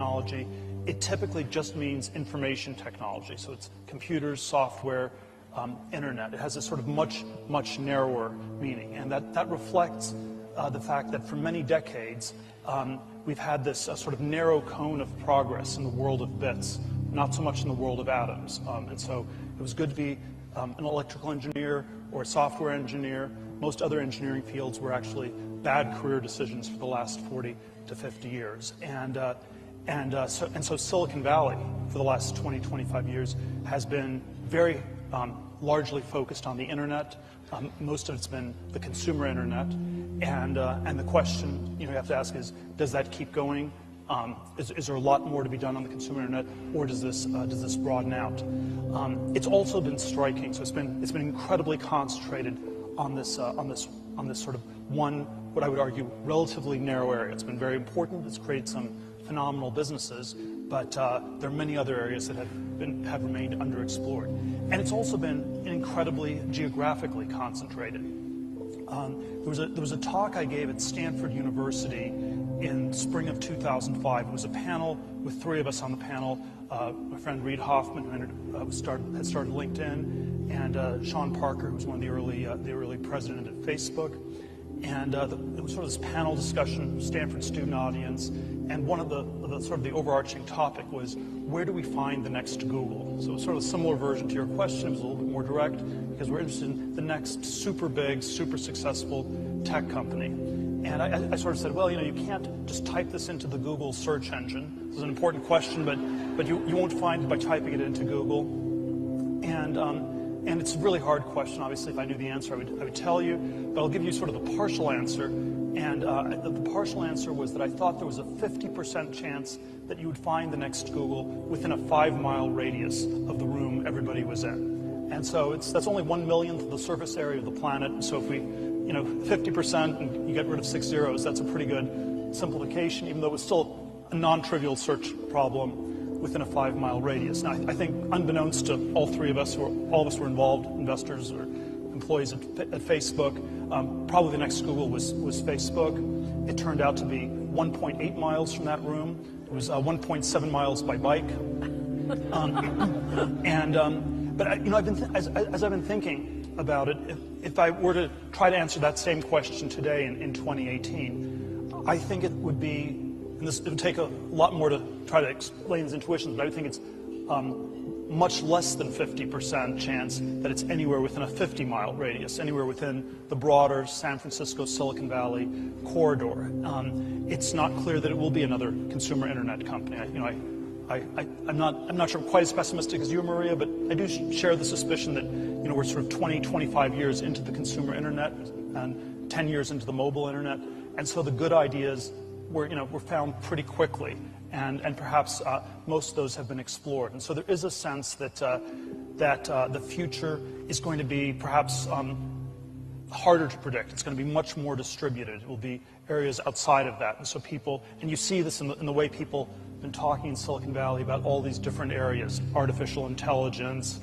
technology, it typically just means information technology. So it's computers, software, internet. It has a sort of much narrower meaning, and that reflects the fact that for many decades we've had this sort of narrow cone of progress in the world of bits, not so much in the world of atoms. And so it was good to be an electrical engineer or a software engineer. Most other engineering fields were actually bad career decisions for the last 40 to 50 years. So Silicon Valley for the last 20, 25 years has been very largely focused on the internet. Most of it's been the consumer internet, and the question you have to ask is, does that keep going? Is there a lot more to be done on the consumer internet, or does this broaden out? It's also been striking. So it's been incredibly concentrated on this sort of one, what I would argue, relatively narrow area. It's been very important. It's created some phenomenal businesses, but there are many other areas that have remained underexplored. And it's also been incredibly geographically concentrated. There was a talk I gave at Stanford University in spring of 2005. It was a panel with three of us on the panel. My friend Reid Hoffman, who had started LinkedIn, and Sean Parker, who was one of the early president at Facebook. And it was sort of this panel discussion, Stanford student audience, and one of the sort of the overarching topic was, where do we find the next Google? So it was sort of a similar version to your question. It was a little bit more direct, because we're interested in the next super big, super successful tech company. And I sort of said, well, you can't just type this into the Google search engine. This is an important question, but you won't find it by typing it into Google. And it's a really hard question. Obviously, if I knew the answer, I would tell you. But I'll give you sort of the partial answer. And the partial answer was that I thought there was a 50% chance that you would find the next Google within a 5-mile radius of the room everybody was in. And so that's only 1/1,000,000th of the surface area of the planet. So if we, 50% and you get rid of 6 zeros, that's a pretty good simplification, even though it's still a non-trivial search problem within a 5-mile radius. Now, I think unbeknownst to all three of us, all of us were involved, investors or employees at Facebook, probably the next Google was Facebook. It turned out to be 1.8 miles from that room. It was 1.7 miles by bike. But as I've been thinking about it, if I were to try to answer that same question today in 2018, I think it would be, and it would take a lot more to try to explain these intuitions, but I would think it's much less than 50% chance that it's anywhere within a 50-mile radius, anywhere within the broader San Francisco, Silicon Valley corridor. It's not clear that it will be another consumer internet company. I'm not sure I'm quite as pessimistic as you, Maria, but I do share the suspicion that we're sort of 20, 25 years into the consumer internet and 10 years into the mobile internet, and so the good ideas were found pretty quickly, and perhaps most of those have been explored. And so there is a sense that the future is going to be perhaps harder to predict. It's going to be much more distributed. It will be areas outside of that, and so and you see this in the way people have been talking in Silicon Valley about all these different areas: artificial intelligence,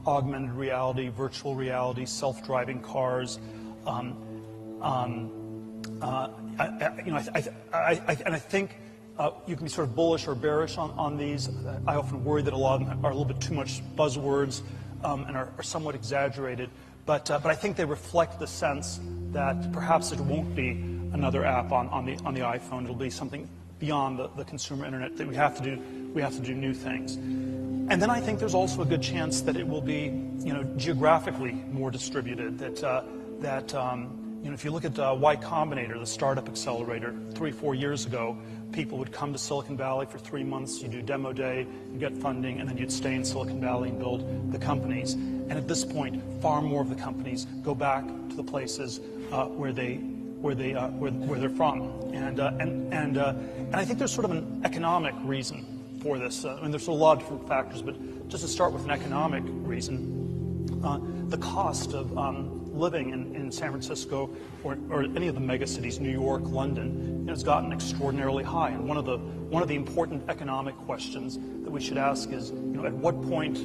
augmented reality, virtual reality, self-driving cars. I think you can be sort of bullish or bearish on these. I often worry that a lot of them are a little bit too much buzzwords and are somewhat exaggerated. But I think they reflect the sense that perhaps it won't be another app on the iPhone. It'll be something beyond the consumer internet, that we have to do new things. And then I think there's also a good chance that it will be geographically more distributed. If you look at Y Combinator, the startup accelerator, 3-4 years ago, people would come to Silicon Valley for 3 months. You do demo day, you get funding, and then you'd stay in Silicon Valley and build the companies. And at this point, far more of the companies go back to the places where they're from. And I think there's sort of an economic reason for this. There's a lot of different factors, but just to start with an economic reason, the cost of living in San Francisco or any of the megacities, New York, London, has gotten extraordinarily high. And one of the important economic questions that we should ask is, at what point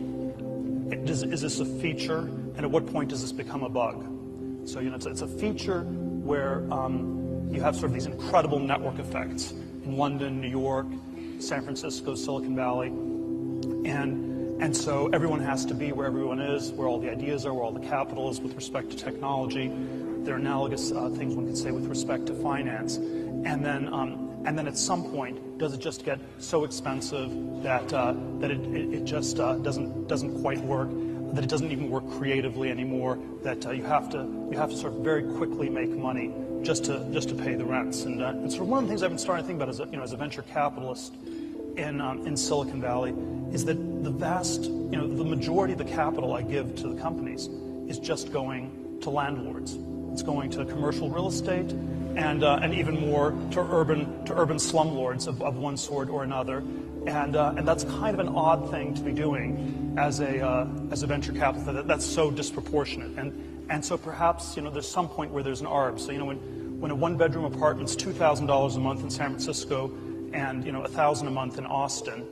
is this a feature, and at what point does this become a bug? So it's a feature where you have sort of these incredible network effects in London, New York, San Francisco, Silicon Valley, and so everyone has to be where everyone is, where all the ideas are, where all the capital is with respect to technology. There are analogous things one could say with respect to finance, and then at some point, does it just get so expensive that it just doesn't quite work, that it doesn't even work creatively anymore, that you have to sort of very quickly make money just to pay the rents. And sort of one of the things I've been starting to think about as a venture capitalist in Silicon Valley is that the majority of the capital I give to the companies is just going to landlords. It's going to commercial real estate and even more to urban slumlords of one sort or another. And that's kind of an odd thing to be doing as a venture capitalist. That's so disproportionate. And so perhaps there's some point where there's an arb. So when a one-bedroom apartment's $2,000 a month in San Francisco and $1,000 a month in Austin,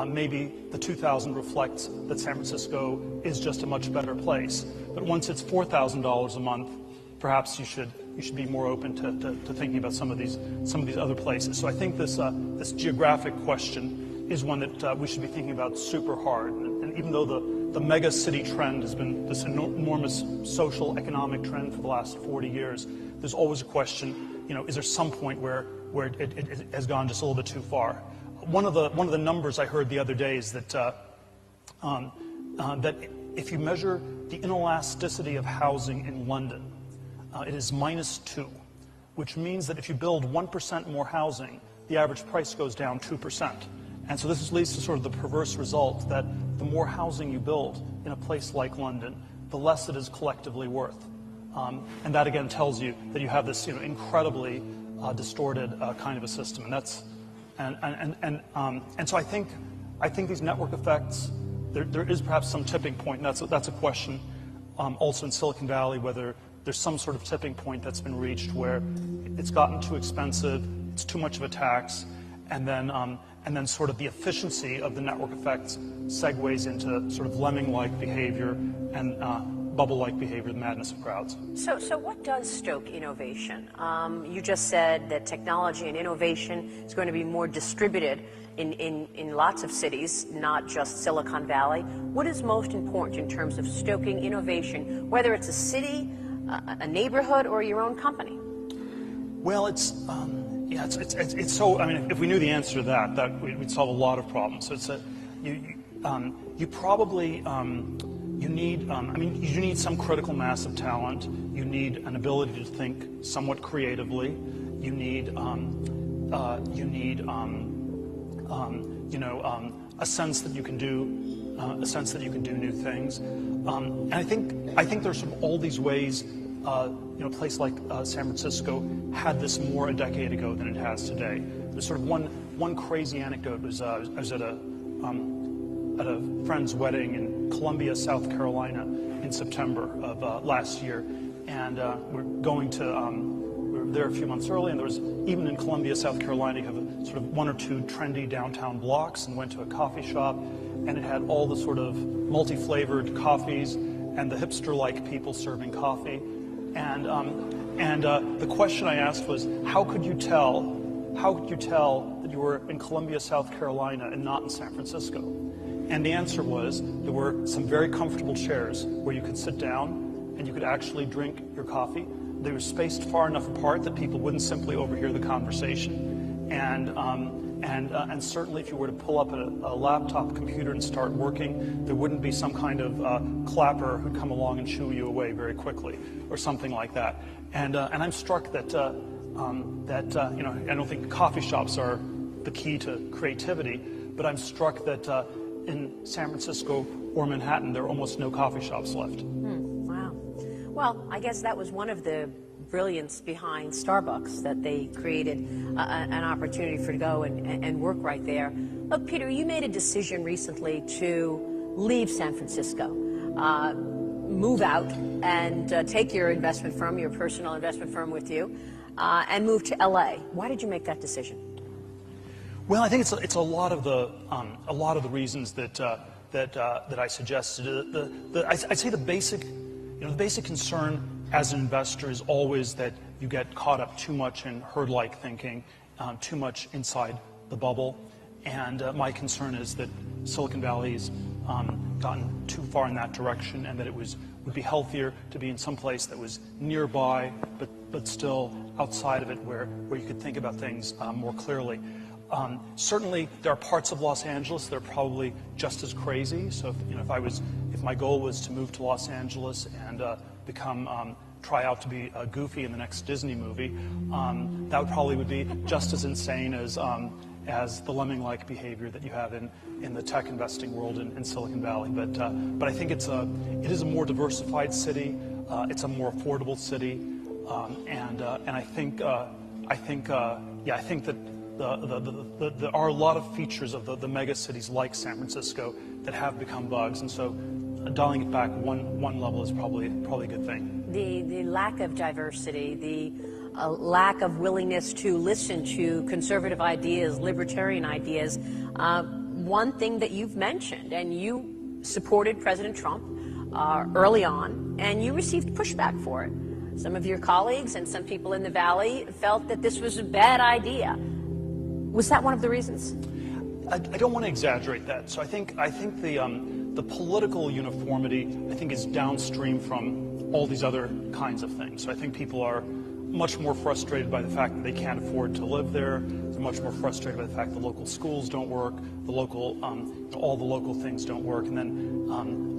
maybe the $2,000 reflects that San Francisco is just a much better place. But once it's $4,000 a month, perhaps you should be more open to thinking about some of these other places. So I think this geographic question is one that we should be thinking about super hard. And even though the mega city trend has been this enormous social economic trend for the last 40 years, there's always a question, is there some point where it has gone just a little bit too far? One of the numbers I heard the other day is that that if you measure the inelasticity of housing in London, it is -2, which means that if you build 1% more housing, the average price goes down 2%. And so this leads to sort of the perverse result that the more housing you build in a place like London, the less it is collectively worth. And that again tells you that you have this incredibly distorted kind of a system. And so I think these network effects, there is perhaps some tipping point, and that's a question also in Silicon Valley, whether there's some sort of tipping point that's been reached where it's gotten too expensive, it's too much of a tax, and then sort of the efficiency of the network effects segues into sort of lemming-like behavior and bubble-like behavior, the madness of crowds. So what does stoke innovation? You just said that technology and innovation is going to be more distributed in lots of cities, not just Silicon Valley. What is most important in terms of stoking innovation, whether it's a city, a neighborhood, or your own company? Well, it's so. I mean, if we knew the answer to that we'd solve a lot of problems. So it's you probably you need some critical mass of talent. You need an ability to think somewhat creatively. You need a sense that you can do new things. And I think there's sort of all these ways. A place like San Francisco had this more a decade ago than it has today. There's sort of one crazy anecdote. I was at a friend's wedding in Columbia, South Carolina, in September of last year, and we were there a few months early, and there was, even in Columbia, South Carolina, you have a sort of one or two trendy downtown blocks, and went to a coffee shop, and it had all the sort of multi-flavored coffees and the hipster-like people serving coffee. And the question I asked was, how could you tell that you were in Columbia, South Carolina, and not in San Francisco? And the answer was, there were some very comfortable chairs where you could sit down and you could actually drink your coffee. They were spaced far enough apart that people wouldn't simply overhear the conversation. And certainly if you were to pull up a laptop computer and start working, there wouldn't be some kind of clapper who'd come along and shoo you away very quickly, or something like that. And I'm struck that I don't think coffee shops are the key to creativity, but I'm struck that in San Francisco or Manhattan, there are almost no coffee shops left. Wow. Well, I guess that was one of the brilliance behind Starbucks, that they created an opportunity for to go and work right there. Look, Peter, you made a decision recently to leave San Francisco, move out and take your investment firm, your personal investment firm with you, and move to LA. Why did you make that decision? Well, I think it's a lot of the reasons that I suggested. I'd say the basic concern as an investor is always that you get caught up too much in herd-like thinking, too much inside the bubble, And my concern is that Silicon Valley's gotten too far in that direction, and that it would be healthier to be in some place that was nearby, but still outside of it, where you could think about things more clearly. Certainly, there are parts of Los Angeles that are probably just as crazy. So, if my goal was to move to Los Angeles and try out to be Goofy in the next Disney movie, that would probably be just as insane as the lemming-like behavior that you have in the tech investing world in Silicon Valley. But I think it is a more diversified city. It's a more affordable city, and I think that there are a lot of features of the mega cities like San Francisco that have become bugs, and so dialing it back one level is probably a good thing. The lack of diversity, the lack of willingness to listen to conservative ideas, libertarian ideas. One thing that you've mentioned, and you supported President Trump early on, and you received pushback for it. Some of your colleagues and some people in the Valley felt that this was a bad idea. Was that one of the reasons? I don't want to exaggerate that. So I think the political uniformity, I think, is downstream from all these other kinds of things. So I think people are much more frustrated by the fact that they can't afford to live there. They're much more frustrated by the fact that local schools don't work, all the local things don't work, and then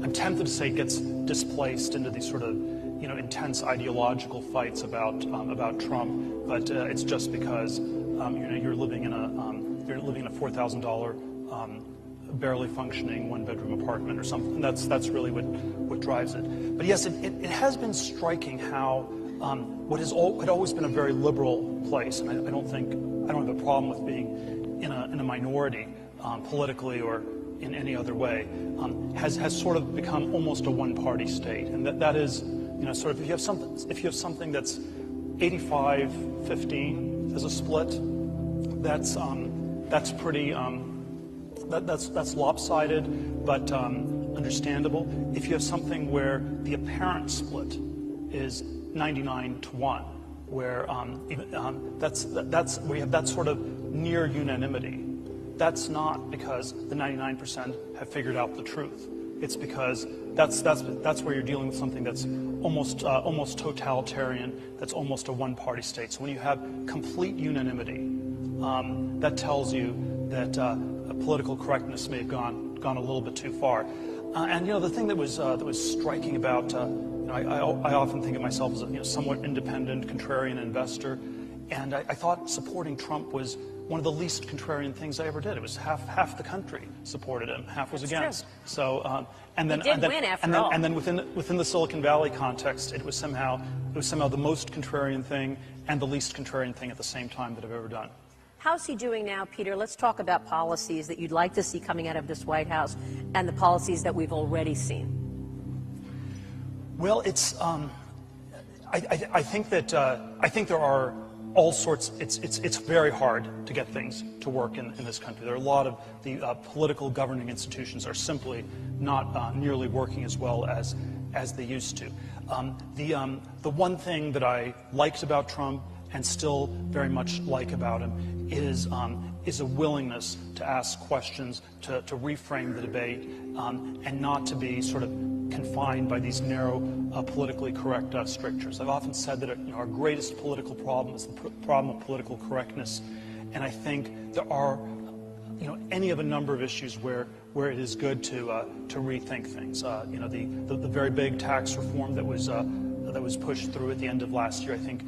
I'm tempted to say it gets displaced into these sort of intense ideological fights about Trump, but it's just because you're living in a $4,000 barely functioning one-bedroom apartment or something. That's really what drives it. But yes, it has been striking how what had always been a very liberal place, and I don't have a problem with being in a minority politically or in any other way, has sort of become almost a one-party state, and that is sort of if you have something that's 85-15 as a split, that's pretty that's lopsided, but understandable. If you have something where the apparent split is 99-1, where that's where you have that sort of near unanimity. That's not because the 99% have figured out the truth. It's because that's where you're dealing with something that's almost totalitarian. That's almost a one-party state. So when you have complete unanimity, that tells you that political correctness may have gone a little bit too far. And the thing that was striking about I often think of myself as a somewhat independent, contrarian investor, and I thought supporting Trump was one of the least contrarian things I ever did. It was half the country supported him, half was against. True. So and then within the Silicon Valley context, it was somehow the most contrarian thing and the least contrarian thing at the same time that I've ever done. How's he doing now, Peter? Let's talk about policies that you'd like to see coming out of this White House and the policies that we've already seen. Well, it's I think there are all sorts. It's very hard to get things to work in this country. There are a lot of the political governing institutions are simply not nearly working as well as they used to. The one thing that I liked about Trump and still very much like about him is a willingness to ask questions, to reframe the debate, and not to be sort of confined by these narrow, politically correct strictures. I've often said that our greatest political problem is the problem of political correctness, and I think there are any of a number of issues where it is good to rethink things. The very big tax reform that was pushed through at the end of last year, I think,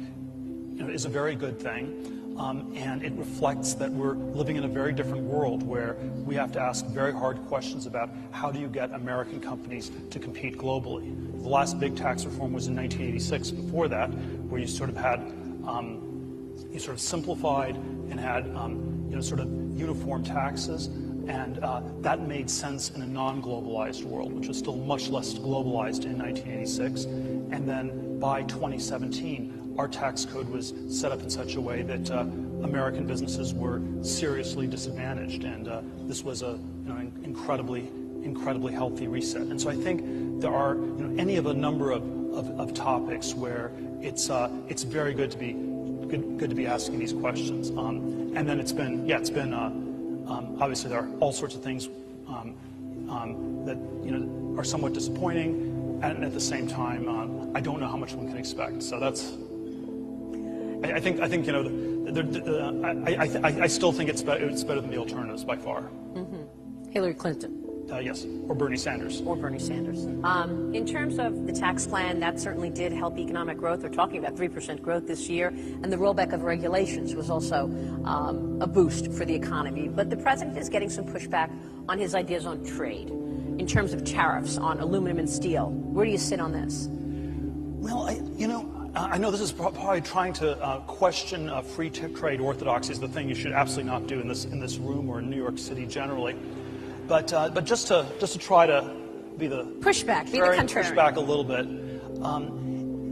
is a very good thing, and it reflects that we're living in a very different world where we have to ask very hard questions about how do you get American companies to compete globally. The last big tax reform was in 1986. Before that, where you sort of had you sort of simplified and had sort of uniform taxes, and that made sense in a non-globalized world, which was still much less globalized in 1986. And then by 2017, our tax code was set up in such a way that American businesses were seriously disadvantaged, and this was an incredibly healthy reset. And so I think there are any of a number of topics where it's very good to be asking these questions. And then it's been Obviously, there are all sorts of things that are somewhat disappointing, and at the same time, I don't know how much one can expect. So that's. I think I still think it's better than the alternatives by far. Mm-hmm. Hillary Clinton. Yes, or Bernie Sanders. Or Bernie Sanders. In terms of the tax plan, that certainly did help economic growth. We're talking about 3% growth this year, and the rollback of regulations was also a boost for the economy. But the president is getting some pushback on his ideas on trade, in terms of tariffs on aluminum and steel. Where do you sit on this? Well, I know this is probably trying to question free trade orthodoxies, the thing you should absolutely not do in this room or in New York City generally. But just to try to be the pushback, be the contrarian. Push back a little bit.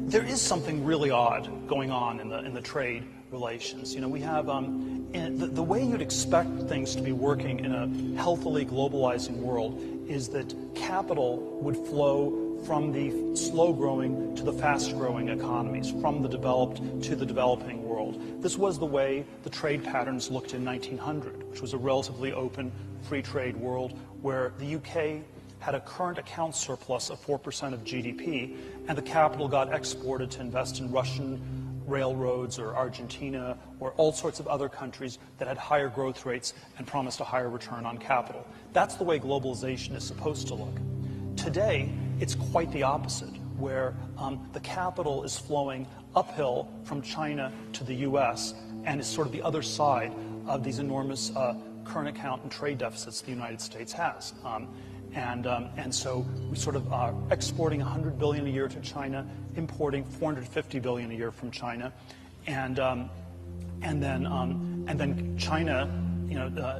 There is something really odd going on in the trade relations. We have the way you'd expect things to be working in a healthily globalizing world is that capital would flow from the slow-growing to the fast-growing economies, from the developed to the developing world. This was the way the trade patterns looked in 1900, which was a relatively open, free trade world where the UK had a current account surplus of 4% of GDP, and the capital got exported to invest in Russian railroads or Argentina or all sorts of other countries that had higher growth rates and promised a higher return on capital. That's the way globalization is supposed to look. Today, it's quite the opposite, where the capital is flowing uphill from China to the U.S. and is sort of the other side of these enormous current account and trade deficits the United States has. And so we sort of are exporting $100 billion a year to China, importing $450 billion a year from China, and then China,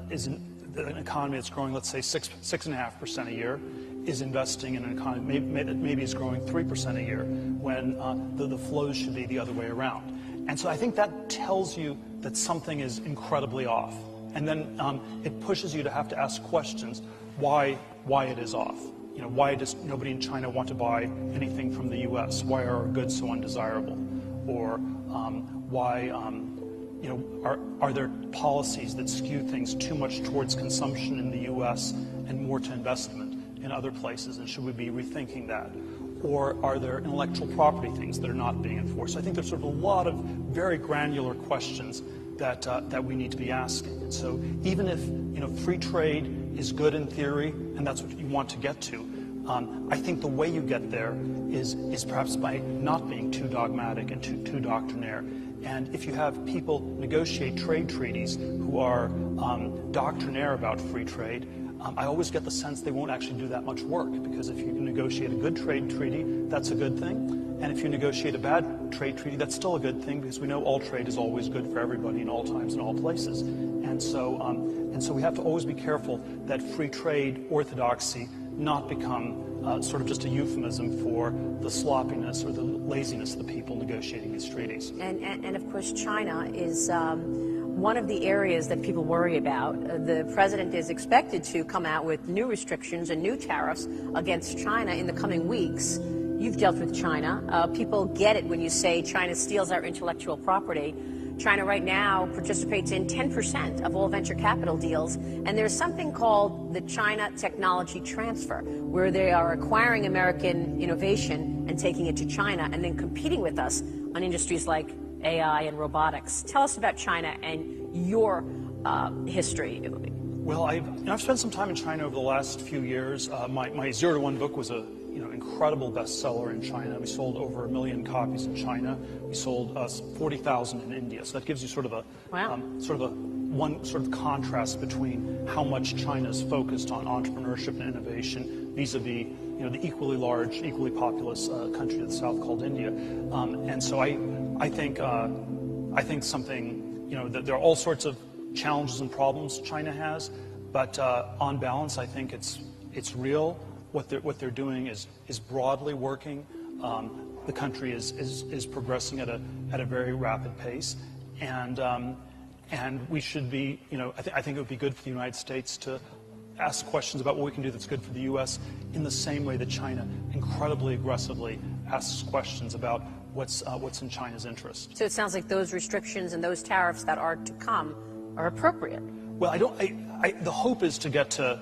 is an economy that's growing, let's say 6.5% a year, is investing in an economy that maybe is growing 3% a year, when the flows should be the other way around. And so I think that tells you that something is incredibly off, and then it pushes you to have to ask questions why it is off. Why does nobody in China want to buy anything from the U.S.? Why are our goods so undesirable? Or why are there policies that skew things too much towards consumption in the U.S. and more to investment in other places, and should we be rethinking that? Or are there intellectual property things that are not being enforced? I think there's sort of a lot of very granular questions that we need to be asking. And so even if free trade is good in theory, and that's what you want to get to, I think the way you get there is perhaps by not being too dogmatic and too doctrinaire. And if you have people negotiate trade treaties who are doctrinaire about free trade, I always get the sense they won't actually do that much work, because if you can negotiate a good trade treaty, that's a good thing. And if you negotiate a bad trade treaty, that's still a good thing, because we know all trade is always good for everybody in all times and all places. And so we have to always be careful that free trade orthodoxy not become sort of just a euphemism for the sloppiness or the laziness of the people negotiating these treaties. And of course, China is one of the areas that people worry about. The president is expected to come out with new restrictions and new tariffs against China in the coming weeks. You've dealt with China. People get it when you say China steals our intellectual property. China right now participates in 10% of all venture capital deals, and there's something called the China Technology Transfer, where they are acquiring American innovation and taking it to China and then competing with us on industries like AI and robotics. Tell us about China and your history. Well, I've spent some time in China over the last few years. My 0 to 1 book was a incredible bestseller in China. We sold over 1 million copies in China. We sold 40,000 in India. So that gives you sort of a one sort of contrast between how much China is focused on entrepreneurship and innovation vis-a-vis the equally large, equally populous country to the south called India. And so I think something that there are all sorts of challenges and problems China has, but on balance, I think it's real. What they're doing is broadly working. The country is progressing at a very rapid pace, and we should be. I think it would be good for the United States to ask questions about what we can do that's good for the U.S. in the same way that China incredibly aggressively asks questions about what's in China's interest. So it sounds like those restrictions and those tariffs that are to come are appropriate. Well, the hope is to get to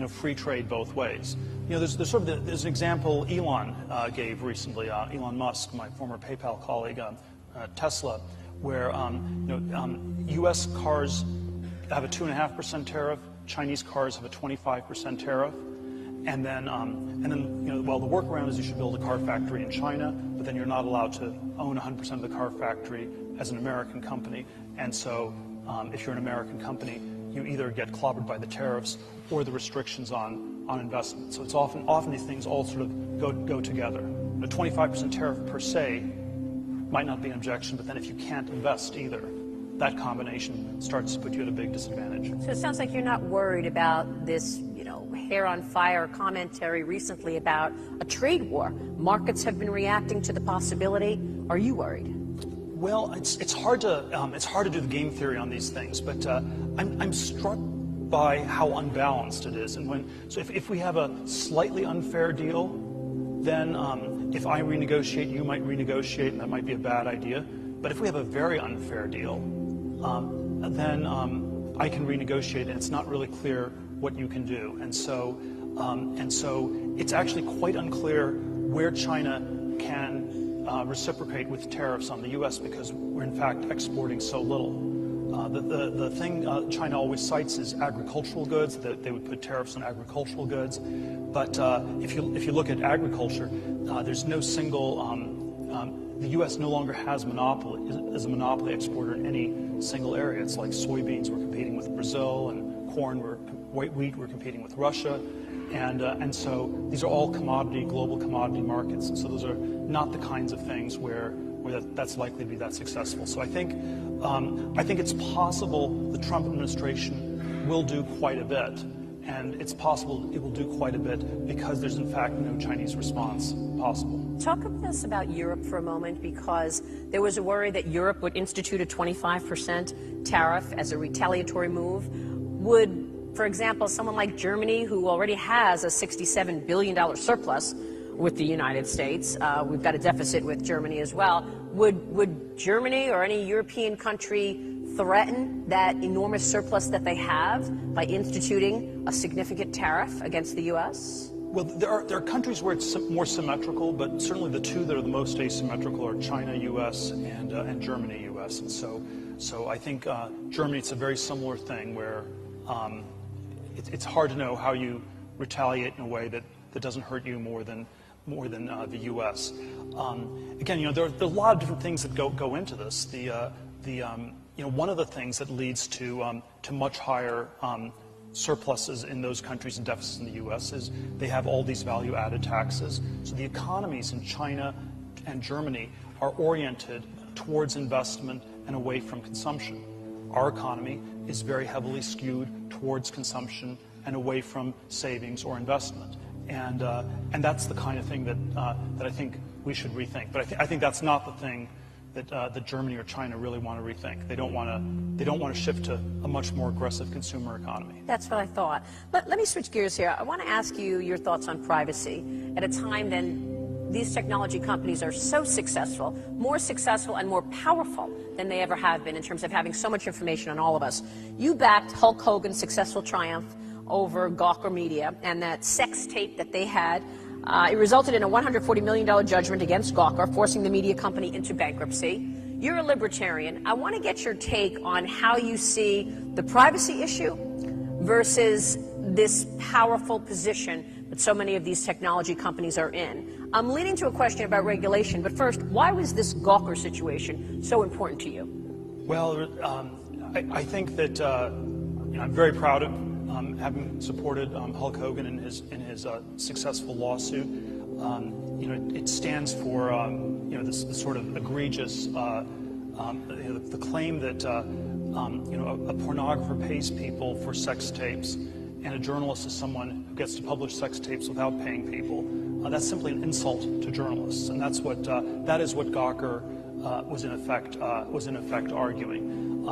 free trade both ways. There's there's an example Elon gave recently. Elon Musk, my former PayPal colleague, Tesla, where U.S. cars have a 2.5% tariff, Chinese cars have a 25% tariff, and then the workaround is you should build a car factory in China, but then you're not allowed to own 100% of the car factory as an American company, and so if you're an American company, you either get clobbered by the tariffs or the restrictions on investment. So it's often these things all sort of go together. A 25% tariff per se might not be an objection, but then if you can't invest either, that combination starts to put you at a big disadvantage. So it sounds like you're not worried about this, hair on fire commentary recently about a trade war. Markets have been reacting to the possibility. Are you worried? Well, it's hard to do the game theory on these things, but I'm struck by how unbalanced it is. And so if we have a slightly unfair deal, then if I renegotiate, you might renegotiate, and that might be a bad idea. But if we have a very unfair deal, then I can renegotiate, and it's not really clear what you can do. And so it's actually quite unclear where China can reciprocate with tariffs on the U.S. because we're in fact exporting so little. The thing China always cites is agricultural goods, that they would put tariffs on agricultural goods. But if you look at agriculture, there's no single, the U.S. no longer has a monopoly exporter in any single area. It's like soybeans, we're competing with Brazil, and corn, white wheat, we're competing with Russia. And so these are all global commodity markets. And so those are not the kinds of things where that's likely to be that successful. So I think it's possible the Trump administration will do quite a bit. And it's possible it will do quite a bit because there's in fact no Chinese response possible. Talk with us about Europe for a moment, because there was a worry that Europe would institute a 25% tariff as a retaliatory move. Would, for example, someone like Germany, who already has a $67 billion surplus with the United States, we've got a deficit with Germany as well, would Germany or any European country threaten that enormous surplus that they have by instituting a significant tariff against the U.S.? Well, there are countries where it's more symmetrical, but certainly the two that are the most asymmetrical are China, U.S., and Germany, U.S. And so I think Germany, it's a very similar thing where it's hard to know how you retaliate in a way that doesn't hurt you more than the U.S. Again, there are a lot of different things that go into this. One of the things that leads to much higher surpluses in those countries and deficits in the U.S. is they have all these value-added taxes. So the economies in China and Germany are oriented towards investment and away from consumption. Our economy is very heavily skewed towards consumption and away from savings or investment. And that's the kind of thing that I think we should rethink. But I think that's not the thing that Germany or China really want to rethink. They don't want to shift to a much more aggressive consumer economy. That's what I thought. But let me switch gears here. I want to ask you your thoughts on privacy at a time when these technology companies are so successful, more successful and more powerful than they ever have been in terms of having so much information on all of us. You backed Hulk Hogan's successful triumph over Gawker Media and that sex tape that they had. It resulted in a $140 million judgment against Gawker, forcing the media company into bankruptcy. You're a libertarian. I want to get your take on how you see the privacy issue versus this powerful position that so many of these technology companies are in. I'm leading to a question about regulation, but first, why was this Gawker situation so important to you? Well, I think that I'm very proud of having supported Hulk Hogan in his successful lawsuit. It stands for this sort of egregious the claim that a pornographer pays people for sex tapes, and a journalist is someone who gets to publish sex tapes without paying people. That's simply an insult to journalists, and that is what Gawker was in effect arguing.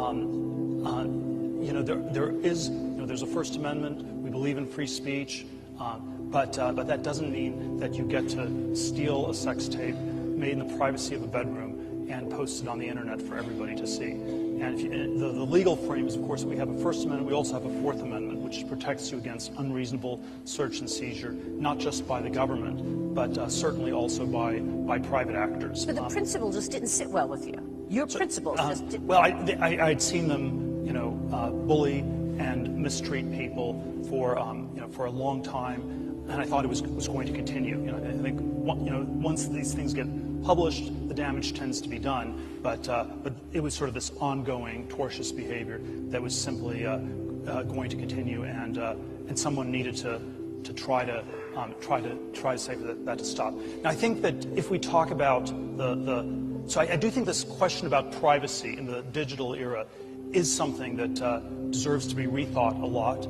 There's a First Amendment. We believe in free speech, but that doesn't mean that you get to steal a sex tape made in the privacy of a bedroom and posted on the internet for everybody to see. And the legal frame is, of course, we have a First Amendment, we also have a Fourth Amendment, which protects you against unreasonable search and seizure, not just by the government, but certainly also by private actors. But the principle just didn't sit well with you. Your principles just didn't. Well, I'd seen them, bully and mistreat people for a long time, and I thought it was going to continue. I think once these things get published, the damage tends to be done. But it was sort of this ongoing tortious behavior that was simply going to continue, and someone needed to try to say that to stop. Now, I think that if we talk about so I do think this question about privacy in the digital era is something that deserves to be rethought a lot,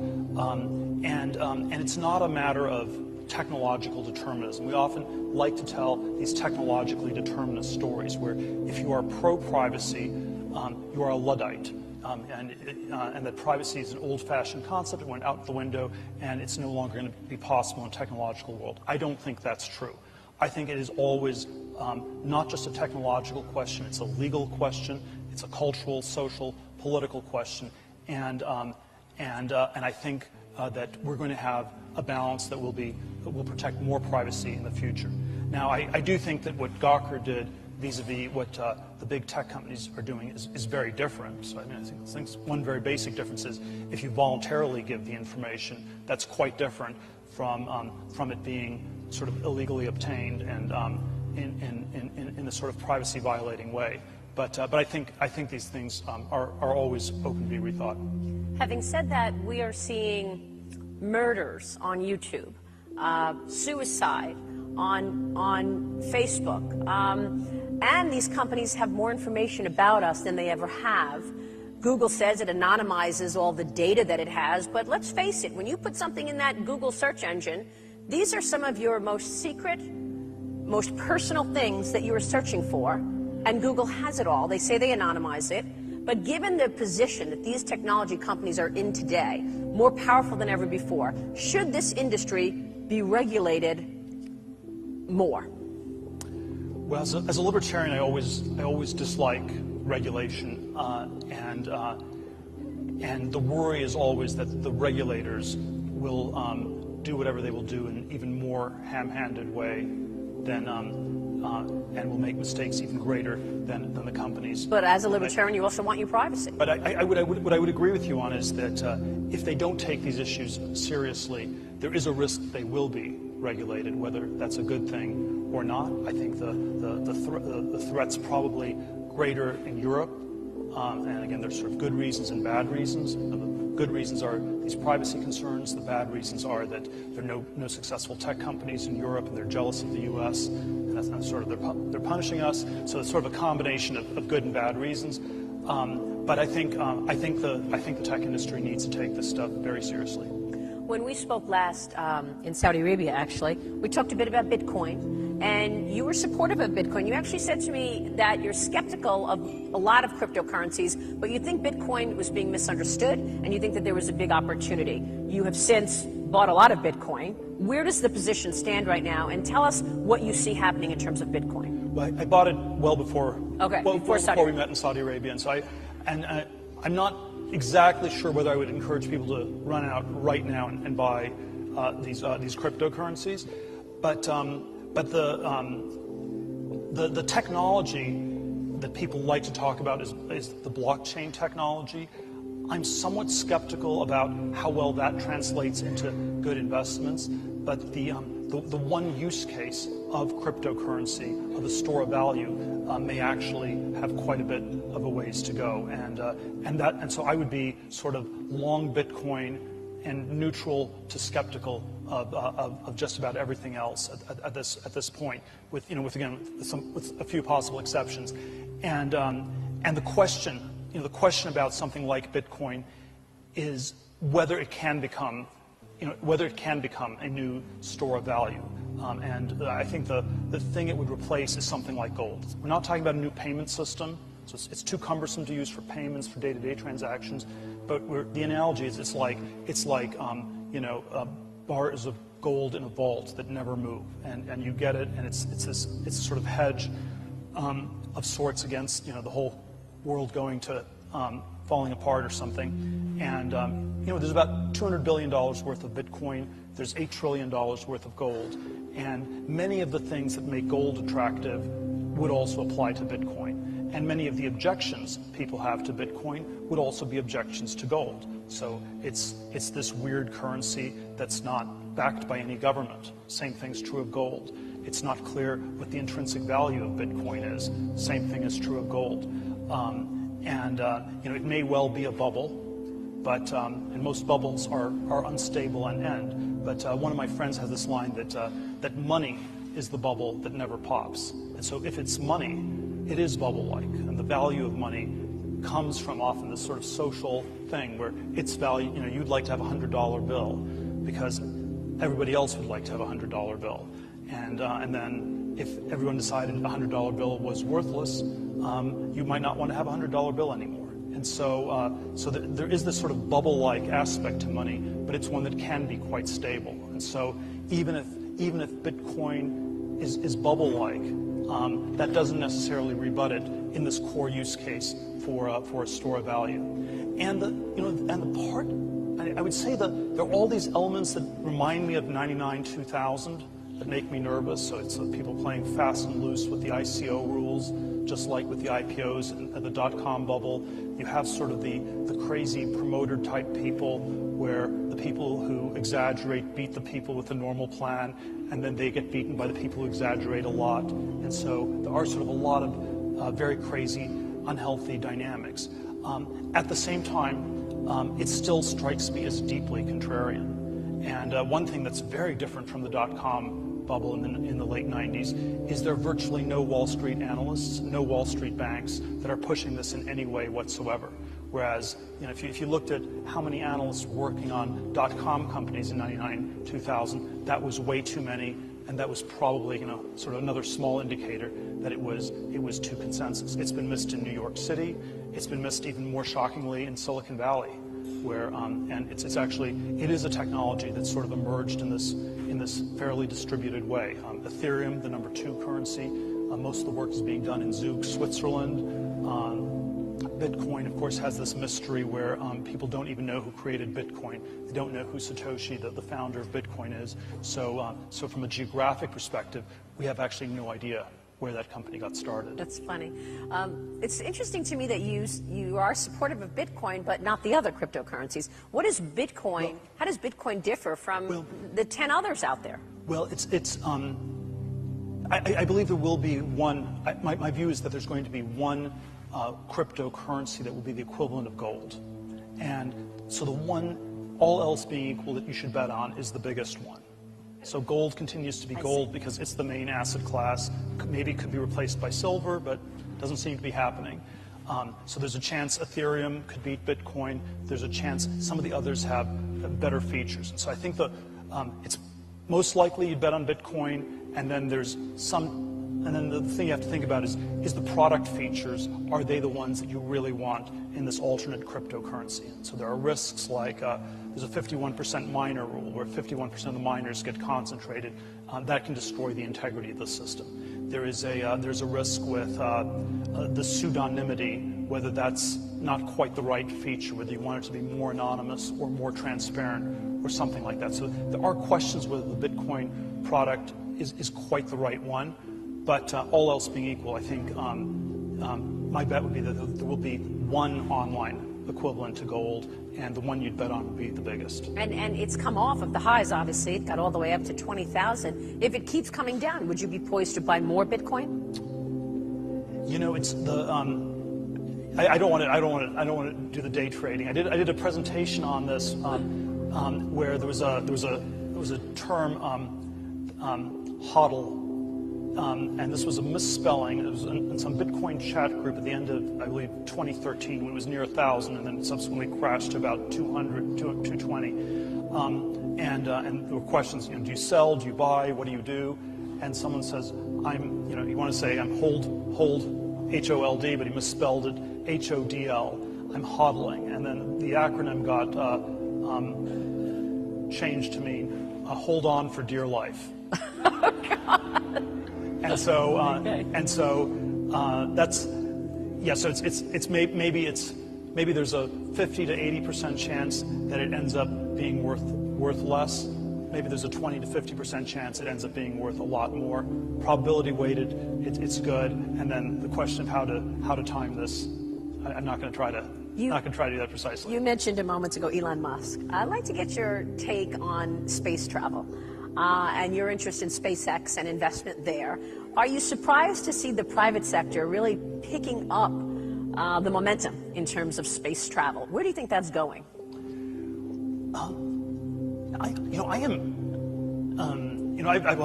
and it's not a matter of technological determinism. We often like to tell these technologically determinist stories where if you are pro-privacy, you are a Luddite, and that privacy is an old-fashioned concept. It went out the window, and it's no longer going to be possible in a technological world. I don't think that's true. I think it is always not just a technological question, it's a legal question, it's a cultural, social, political question, and I think that we're going to have a balance that will protect more privacy in the future. Now, I do think that what Gawker did vis-a-vis what the big tech companies are doing is very different. So I think one very basic difference is if you voluntarily give the information, that's quite different from it being sort of illegally obtained and in a sort of privacy violating way. But I think these things are always open to be rethought. Having said that, we are seeing murders on YouTube, suicide on Facebook, and these companies have more information about us than they ever have. Google says it anonymizes all the data that it has, but let's face it, when you put something in that Google search engine, these are some of your most secret, most personal things that you are searching for, and Google has it all. They say they anonymize it, but given the position that these technology companies are in today, more powerful than ever before, should this industry be regulated more? Well, as a libertarian, I always dislike regulation, and the worry is always that the regulators will do whatever they will do in an even more ham-handed way than and will make mistakes even greater than the companies. But as a libertarian, you also want your privacy. But what I would agree with you on is that if they don't take these issues seriously, there is a risk that they will be regulated, whether that's a good thing or not. I think the threat's probably greater in Europe, and again, there's sort of good reasons and bad reasons. The good reasons are these privacy concerns. The bad reasons are that there are no successful tech companies in Europe, and they're jealous of the U.S. and that's sort of they're punishing us. So it's sort of a combination of good and bad reasons. But I think the tech industry needs to take this stuff very seriously. When we spoke last in Saudi Arabia, actually, we talked a bit about Bitcoin, and you were supportive of Bitcoin. You actually said to me that you're skeptical of a lot of cryptocurrencies, but you think Bitcoin was being misunderstood, and you think that there was a big opportunity. You have since bought a lot of Bitcoin. Where does the position stand right now? And tell us what you see happening in terms of Bitcoin. Well, I bought it well before, before we met in Saudi Arabia, and I'm not exactly sure whether I would encourage people to run out right now and buy these cryptocurrencies, but the technology that people like to talk about is the blockchain technology. I'm somewhat skeptical about how well that translates into good investments, but the one use case of cryptocurrency, of the store of value, may actually have quite a bit of a ways to go, and so I would be sort of long Bitcoin and neutral to skeptical of just about everything else at this point, with a few possible exceptions, and the question about something like Bitcoin is whether it can become a new store of value. And I think the thing it would replace is something like gold. We're not talking about a new payment system, so it's too cumbersome to use for payments, for day-to-day transactions. But the analogy is it's like bars of gold in a vault that never move, and you get it, and it's sort of hedge of sorts against, the whole world going to falling apart or something. And there's about $200 billion worth of Bitcoin. There's $8 trillion worth of gold. And many of the things that make gold attractive would also apply to Bitcoin. And many of the objections people have to Bitcoin would also be objections to gold. So it's this weird currency that's not backed by any government. Same thing's true of gold. It's not clear what the intrinsic value of Bitcoin is. Same thing is true of gold. It may well be a bubble, but and most bubbles are unstable and end. But one of my friends has this line that money is the bubble that never pops. And so if it's money, it is bubble-like, and the value of money comes from often this sort of social thing where its value, you'd like to have a $100 bill because everybody else would like to have a $100 bill. And then if everyone decided a $100 bill was worthless, you might not want to have a $100 bill anymore. And so there is this sort of bubble-like aspect to money, but it's one that can be quite stable. And so even if Bitcoin is bubble-like, that doesn't necessarily rebut it in this core use case for a store of value. And the part, I would say that there are all these elements that remind me of 99-2000 that make me nervous. So it's people playing fast and loose with the ICO rules, just like with the IPOs and the dot-com bubble. You have sort of the crazy promoter type people where the people who exaggerate beat the people with the normal plan, and then they get beaten by the people who exaggerate a lot. And so there are sort of a lot of very crazy, unhealthy dynamics. At the same time, it still strikes me as deeply contrarian. And one thing that's very different from the dot-com bubble in the late 90s is there are virtually no Wall Street analysts, no Wall Street banks that are pushing this in any way whatsoever. Whereas, if you looked at how many analysts were working on dot-com companies in 99-2000, that was way too many, and that was probably, sort of another small indicator that it was too consensus. It's been missed in New York City. It's been missed even more shockingly in Silicon Valley, where and it is a technology that's sort of emerged in this fairly distributed way. Ethereum, the number 2 currency, most of the work is being done in Zug, Switzerland. Bitcoin, of course, has this mystery where people don't even know who created Bitcoin. They don't know who Satoshi, the founder of Bitcoin, is. So from a geographic perspective, we have actually no idea where that company got started. That's funny. It's interesting to me that you are supportive of Bitcoin, but not the other cryptocurrencies. What is Bitcoin? How does Bitcoin differ from the 10 others out there? Well, I believe there will be one. My view is that there's going to be one cryptocurrency that will be the equivalent of gold, and so the one, all else being equal, that you should bet on is the biggest one. So gold continues to be gold because it's the main asset class. Maybe it could be replaced by silver, but doesn't seem to be happening. So there's a chance Ethereum could beat Bitcoin. There's a chance some of the others have better features. And so I think it's most likely you'd bet on Bitcoin, and then the thing you have to think about is the product features, are they the ones that you really want in this alternate cryptocurrency? And so there are risks like there's a 51% miner rule where 51% of the miners get concentrated. That can destroy the integrity of the system. There's a risk with the pseudonymity, whether that's not quite the right feature, whether you want it to be more anonymous or more transparent or something like that. So there are questions whether the Bitcoin product is quite the right one. But all else being equal, I think my bet would be that there will be one online equivalent to gold, and the one you'd bet on would be the biggest. And it's come off of the highs, obviously. It got all the way up to 20,000. If it keeps coming down, would you be poised to buy more Bitcoin? It's the I don't want to do the day trading. I did a presentation on this where there was a term hodl. And this was a misspelling. It was in some Bitcoin chat group at the end of, I believe, 2013, when it was near 1,000, and then subsequently crashed to about 200, 220. And there were questions, do you sell, do you buy, what do you do? And someone says, you want to say I'm hold, H-O-L-D, but he misspelled it, H-O-D-L. I'm hodling. And then the acronym got changed to mean hold on for dear life. Oh, God. And so, That's, yeah, so maybe there's a 50 to 80% chance that it ends up being worth less. Maybe there's a 20 to 50% chance it ends up being worth a lot more. Probability weighted, it's good. And then the question of how to time this, I'm not going to try to do that precisely. You mentioned a moment ago Elon Musk. I'd like to get your take on space travel and your interest in SpaceX and investment there. Are you surprised to see the private sector really picking up the momentum in terms of space travel? Where do you think that's going? I've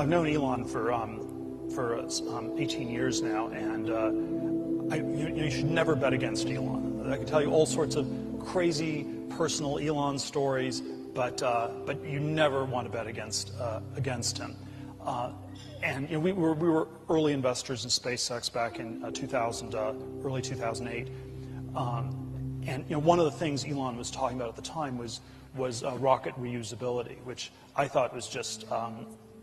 known Elon for 18 years now, and you should never bet against Elon. I can tell you all sorts of crazy personal Elon stories, but you never want to bet against him. And we were early investors in SpaceX back in early 2008. And one of the things Elon was talking about at the time was rocket reusability, which I thought was just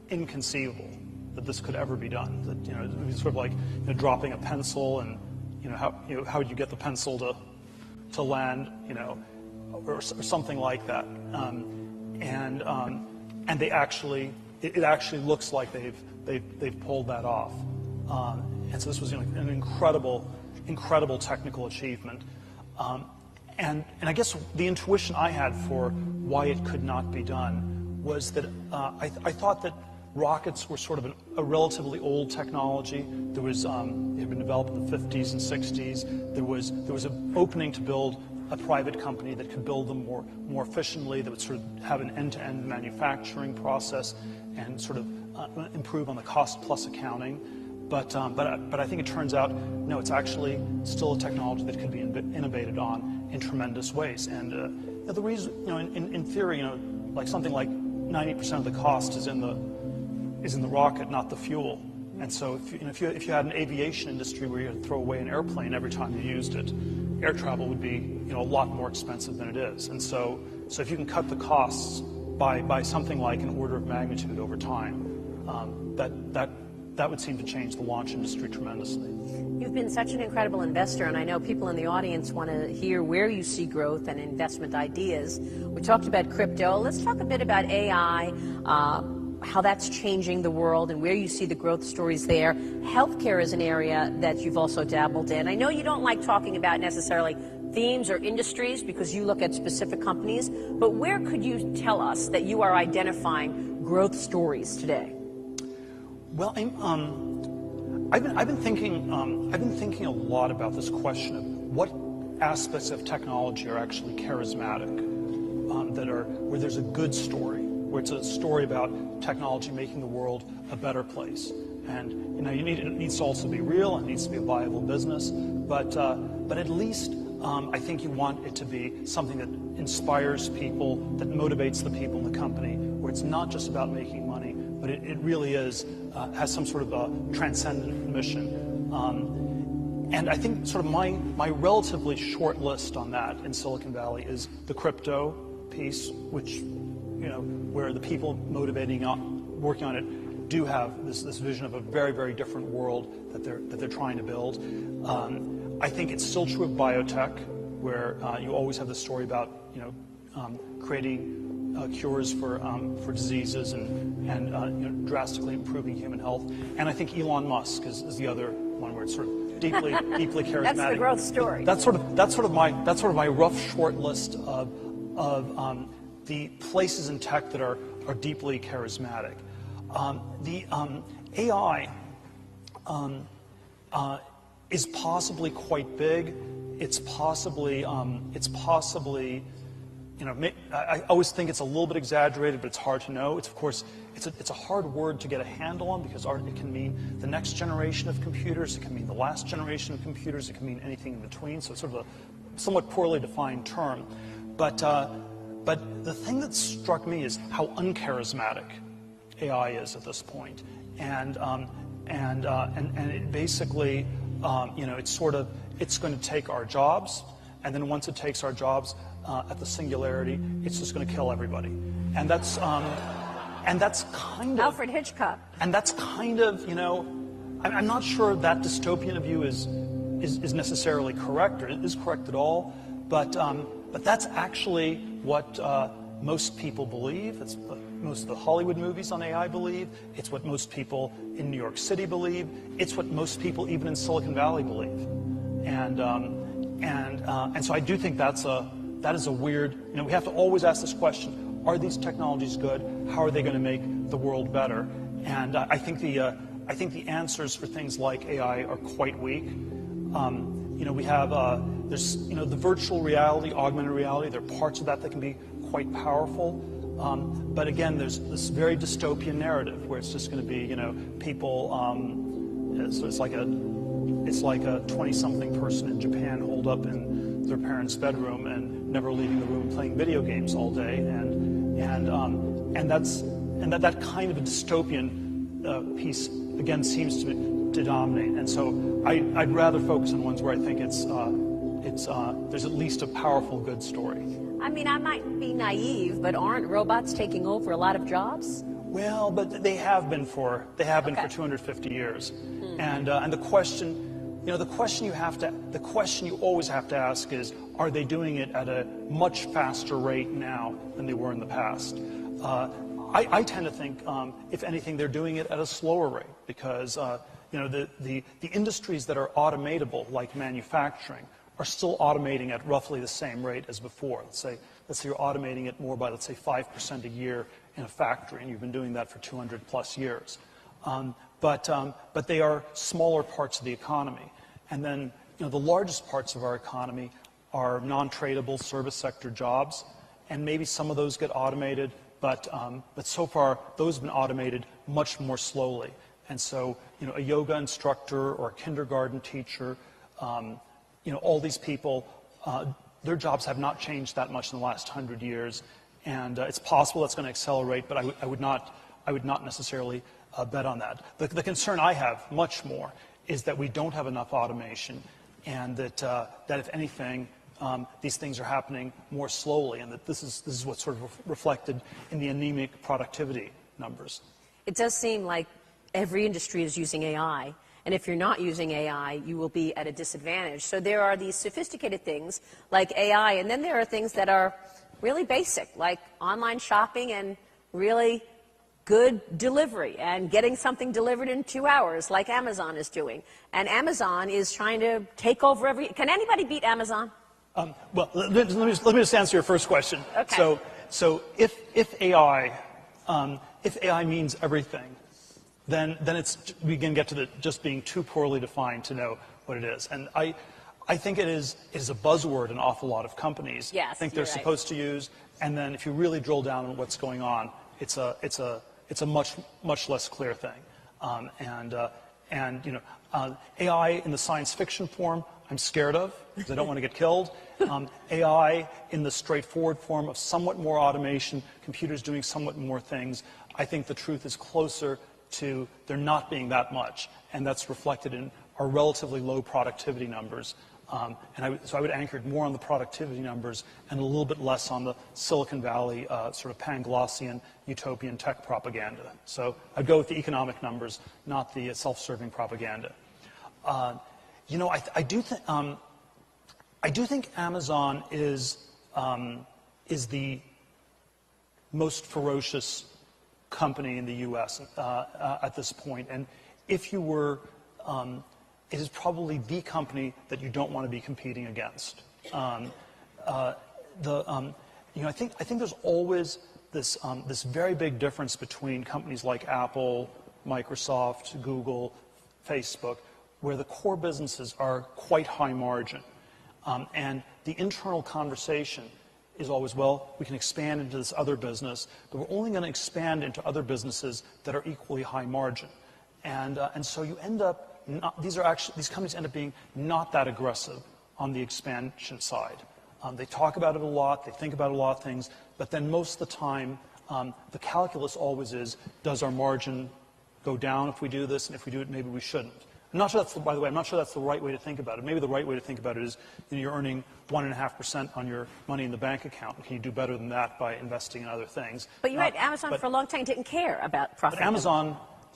inconceivable that this could ever be done. That it was sort of like dropping a pencil, and how would you get the pencil to land, or something like that. And they actually, it actually looks like they've pulled that off. And so this was an incredible technical achievement. And I guess the intuition I had for why it could not be done was that I thought that rockets were sort of a relatively old technology. There was it had been developed in the 50s and 60s. There was an opening to build a private company that could build them more efficiently, that would sort of have an end-to-end manufacturing process and sort of improve on the cost-plus accounting. But I think it turns out, no, it's actually still a technology that could be innovated on in tremendous ways. And the reason, in theory, like something like 90% of the cost is in the rocket, not the fuel. And so if you had an aviation industry where you had to throw away an airplane every time you used it, air travel would be a lot more expensive than it is. And so if you can cut the costs by something like an order of magnitude over time, that would seem to change the launch industry tremendously. You've been such an incredible investor, and I know people in the audience want to hear where you see growth and investment ideas. We talked about crypto. Let's talk a bit about AI, how that's changing the world and where you see the growth stories there. Healthcare is an area that you've also dabbled in. I know you don't like talking about necessarily themes or industries because you look at specific companies, but where could you tell us that you are identifying growth stories today? Well, I've been thinking a lot about this question of what aspects of technology are actually charismatic, where there's a good story, where it's a story about technology making the world a better place. And it needs to also be real. It needs to be a viable business. But at least I think you want it to be something that inspires people, that motivates the people in the company, where it's not just about making money, but it really has some sort of a transcendent mission. And I think sort of my relatively short list on that in Silicon Valley is the crypto piece, which, where the people working on it do have this vision of a very, very different world that they're trying to build. I think it's still true of biotech, where you always have the story about creating cures for diseases and drastically improving human health. And I think Elon Musk is the other one where it's sort of deeply charismatic. That's the growth story. That's sort of my rough short list of the places in tech that are deeply charismatic. The AI is possibly quite big. It's possibly I always think it's a little bit exaggerated, but it's hard to know. Of course, it's a hard word to get a handle on because it can mean the next generation of computers, it can mean the last generation of computers, it can mean anything in between. So it's sort of a somewhat poorly defined term. But the thing that struck me is how uncharismatic AI is at this point, and it basically, it's going to take our jobs, and then once it takes our jobs at the singularity, it's just going to kill everybody, and that's kind of Alfred Hitchcock. And that's kind of I'm not sure that dystopian view is necessarily correct or is correct at all, but that's actually what most people believe. It's what most of the Hollywood movies on AI believe. It's what most people in New York City believe. It's what most people even in Silicon Valley believe. And so I do think that is a weird. We have to always ask this question: are these technologies good? How are they going to make the world better? And I think the answers for things like AI are quite weak. We have there's the virtual reality, augmented reality. There are parts of that can be quite powerful, but again, there's this very dystopian narrative where it's just going to be people. It's like a 20-something person in Japan holed up in their parents' bedroom and never leaving the room, playing video games all day, and that kind of a dystopian piece again seems to dominate. And so I'd rather focus on ones where I think there's at least a powerful good story. I mean, I might be naive, but aren't robots taking over a lot of jobs? Well, but they have been for 250 years, and the question, the question you always have to ask is, are they doing it at a much faster rate now than they were in the past? I tend to think, if anything, they're doing it at a slower rate because the industries that are automatable, like manufacturing, are still automating at roughly the same rate as before. Let's say you're automating it more by, let's say, 5% a year in a factory, and you've been doing that for 200 plus years. But they are smaller parts of the economy. And then, the largest parts of our economy are non-tradable service sector jobs, and maybe some of those get automated, but so far those have been automated much more slowly. And so, a yoga instructor or a kindergarten teacher, all these people, their jobs have not changed that much in the last 100 years, and it's possible that's going to accelerate, but I would not necessarily bet on that. The concern I have much more is that we don't have enough automation, and that if anything, these things are happening more slowly, and that this is what's sort of reflected in the anemic productivity numbers. It does seem like every industry is using AI. And if you're not using AI, you will be at a disadvantage. So there are these sophisticated things like AI, and then there are things that are really basic, like online shopping and really good delivery and getting something delivered in 2 hours, like Amazon is doing. And Amazon is trying to take over Can anybody beat Amazon? Well, let me just answer your first question. Okay. So if AI means everything, then we can get to just being too poorly defined to know what it is. And I think it is a buzzword an awful lot of companies think they're supposed to use. And then if you really drill down on what's going on, it's a much less clear thing. AI in the science fiction form, I'm scared of because I don't want to get killed. AI in the straightforward form of somewhat more automation, computers doing somewhat more things, I think the truth is closer to there not being that much, and that's reflected in our relatively low productivity numbers. So I would anchor it more on the productivity numbers and a little bit less on the Silicon Valley sort of Panglossian utopian tech propaganda. So I'd go with the economic numbers, not the self-serving propaganda. I do think Amazon is the most ferocious company in the U.S. At this point, and if you were, it is probably the company that you don't want to be competing against. I think there's always this very big difference between companies like Apple, Microsoft, Google, Facebook, where the core businesses are quite high margin, and the internal conversation is always, well, we can expand into this other business, but we're only going to expand into other businesses that are equally high margin. And so you end up, these companies end up being not that aggressive on the expansion side. They talk about it a lot, they think about a lot of things, but then most of the time, the calculus always is, does our margin go down if we do this, and if we do it, maybe we shouldn't. I'm not sure that's, by the way, I'm not sure that's the right way to think about it. Maybe the right way to think about it is you're earning 1.5% on your money in the bank account. Can you do better than that by investing in other things? But you're right, Amazon for a long time didn't care about profit. But Amazon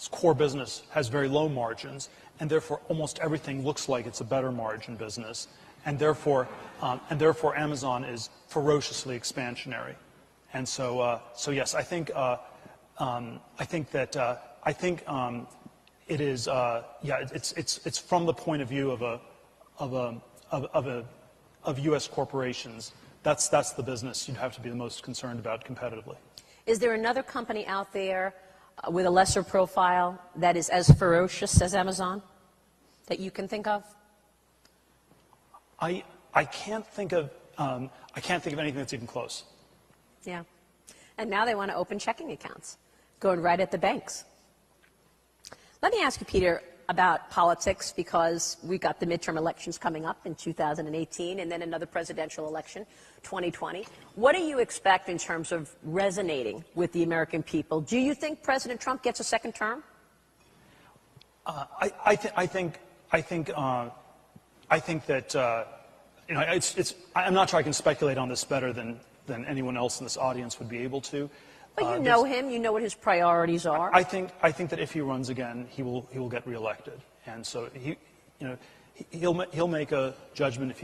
core business has very low margins, and therefore almost everything looks like it's a better margin business, and therefore Amazon is ferociously expansionary. And so yes, I think it is it's from the point of view of U.S. corporations. That's the business you'd have to be the most concerned about competitively. Is there another company out there with a lesser profile that is as ferocious as Amazon that you can think of? I can't think of anything that's even close. Yeah. And now they want to open checking accounts, going right at the banks. Let me ask you, Peter, about politics, because we've got the midterm elections coming up in 2018 and then another presidential election, 2020. What do you expect in terms of resonating with the American people? Do you think President Trump gets a second term? I think that I'm not sure I can speculate on this better than anyone else in this audience would be able to. But you know him. You know what his priorities are. I think that if he runs again, he will get reelected, and so he'll make a judgment if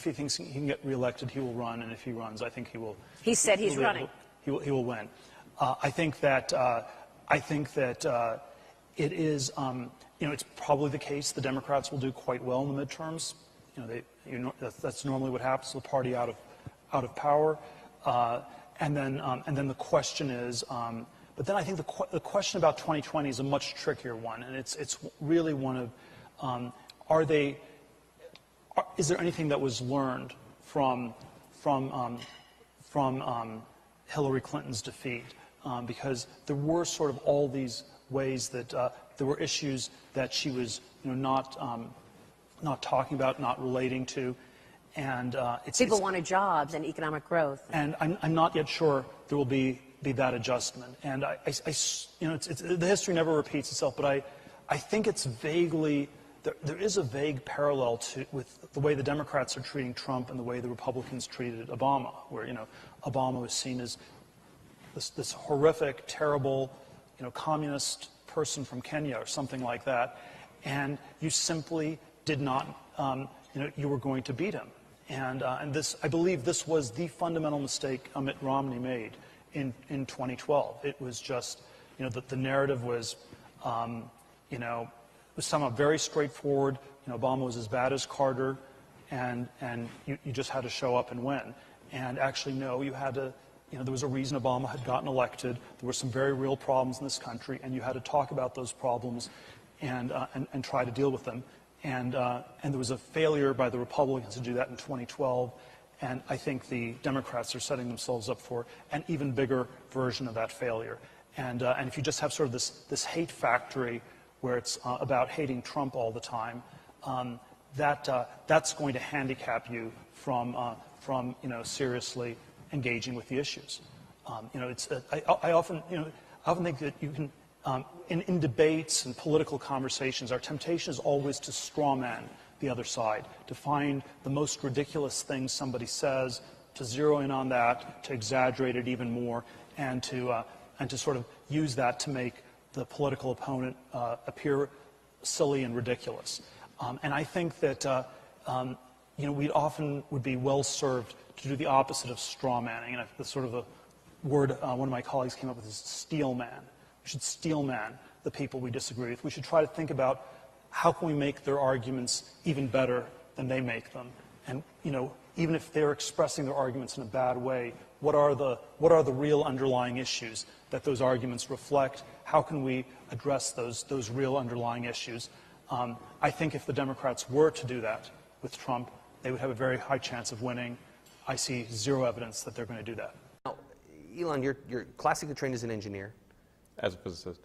he thinks he can get reelected, he will run, and if he runs, I think he will. He said he's running. He will win. I think that it is it's probably the case the Democrats will do quite well in the midterms. That's normally what happens to the party out of power. And then the question is, but then I think the question about 2020 is a much trickier one, and it's really one of, is there anything that was learned from Hillary Clinton's defeat? Because there were sort of all these ways that there were issues that she was not talking about, not relating to. And people wanted jobs and economic growth. And I'm not yet sure there will be that adjustment. And the history never repeats itself, but I think it's vaguely, there is a vague parallel with the way the Democrats are treating Trump and the way the Republicans treated Obama, where Obama was seen as this horrific, terrible, communist person from Kenya or something like that, and you simply did not, you were going to beat him. And I believe this was the fundamental mistake Mitt Romney made in 2012. It was just, that the narrative was, was somehow very straightforward. Obama was as bad as Carter, and you just had to show up and win. And actually, no, you had to, there was a reason Obama had gotten elected. There were some very real problems in this country, and you had to talk about those problems and try to deal with them. And there was a failure by the Republicans to do that in 2012, and I think the Democrats are setting themselves up for an even bigger version of that failure. And if you just have sort of this hate factory where it's about hating Trump all the time, that's going to handicap you from seriously engaging with the issues. I often think that you can. In debates and political conversations, our temptation is always to straw man the other side, to find the most ridiculous thing somebody says, to zero in on that, to exaggerate it even more, and to sort of use that to make the political opponent appear silly and ridiculous. And I think that we often would be well served to do the opposite of straw manning. And the sort of a word one of my colleagues came up with is steel man. We should steel man the people we disagree with. We should try to think about how can we make their arguments even better than they make them. And even if they're expressing their arguments in a bad way, what are the real underlying issues that those arguments reflect? How can we address those real underlying issues? I think if the Democrats were to do that with Trump, they would have a very high chance of winning. I see zero evidence that they're going to do that. Now, Elon, you're classically trained as an engineer. As a physicist.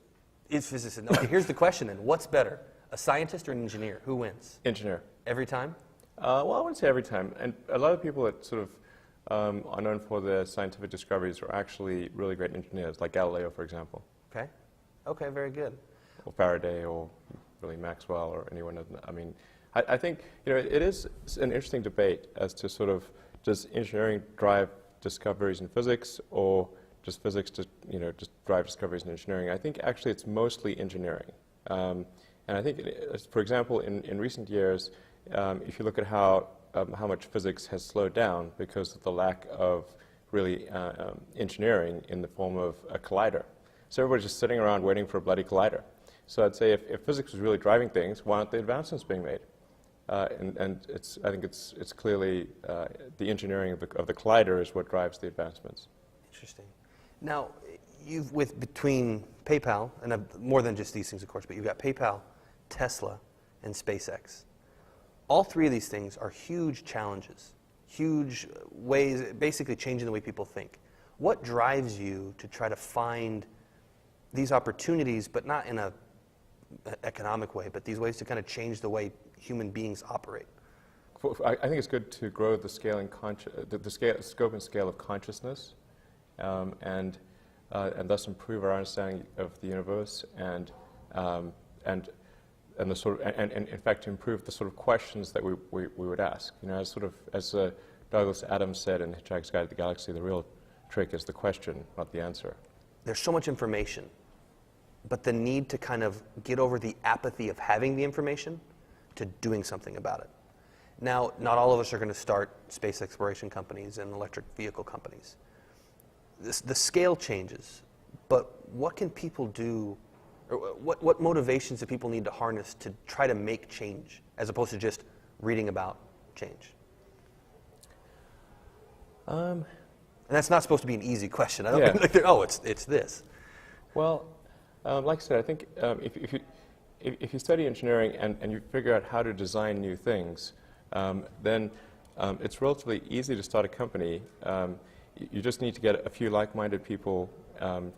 Is physicist. Okay, here's the question then. What's better, a scientist or an engineer? Who wins? Engineer. Every time? Well, I wouldn't say every time. And a lot of people that sort of are known for their scientific discoveries are actually really great engineers, like Galileo, for example. Okay. Okay, very good. Or Faraday, or really Maxwell, or anyone. I mean, I think it is an interesting debate as to sort of, does engineering drive discoveries in physics, or just physics to just drive discoveries in engineering. I think actually it's mostly engineering. And I think, for example, in recent years, if you look at how much physics has slowed down because of the lack of really engineering in the form of a collider. So everybody's just sitting around waiting for a bloody collider. So I'd say if physics was really driving things, why aren't the advancements being made? And I think it's clearly the engineering of the collider is what drives the advancements. Interesting. Now, between PayPal, and more than just these things, of course, but you've got PayPal, Tesla, and SpaceX. All three of these things are huge challenges, huge ways, basically changing the way people think. What drives you to try to find these opportunities, but not in an economic way, but these ways to kind of change the way human beings operate? I think it's good to grow the scope and scale of consciousness, and thus improve our understanding of the universe, and in fact to improve the sort of questions that we would ask. As Douglas Adams said in Hitchhiker's Guide to the Galaxy, the real trick is the question, not the answer. There's so much information, but the need to kind of get over the apathy of having the information to doing something about it. Now, not all of us are going to start space exploration companies and electric vehicle companies. The scale changes, but what can people do, or what motivations do people need to harness to try to make change, as opposed to just reading about change? And that's not supposed to be an easy question. I don't think it's this. Well, like I said, I think if you study engineering and you figure out how to design new things, then it's relatively easy to start a company. You just need to get a few like-minded people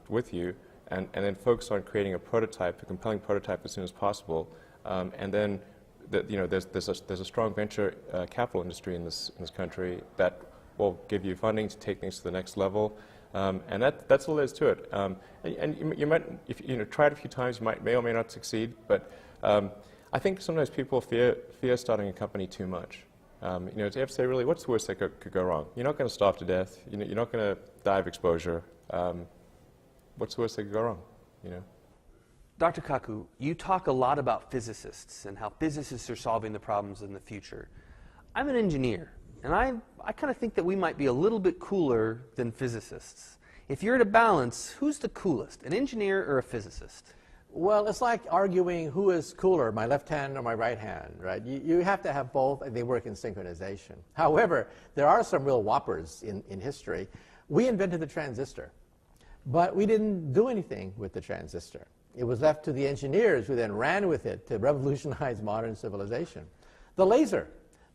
with you, and then focus on creating a prototype, a compelling prototype, as soon as possible. And then, there's a strong venture capital industry in this country that will give you funding to take things to the next level. And that's all there is to it. And you might, if you try it a few times, you may or may not succeed. But I think sometimes people fear starting a company too much. You have to say, really, what's the worst that could go wrong? You're not going to starve to death. You're not going to die of exposure. What's the worst that could go wrong? Dr. Kaku, you talk a lot about physicists and how physicists are solving the problems in the future. I'm an engineer, and I kind of think that we might be a little bit cooler than physicists. If you're to balance, who's the coolest, an engineer or a physicist? Well, it's like arguing who is cooler, my left hand or my right hand, right? You have to have both, and they work in synchronization. However, there are some real whoppers in history. We invented the transistor, but we didn't do anything with the transistor. It was left to the engineers who then ran with it to revolutionize modern civilization. The laser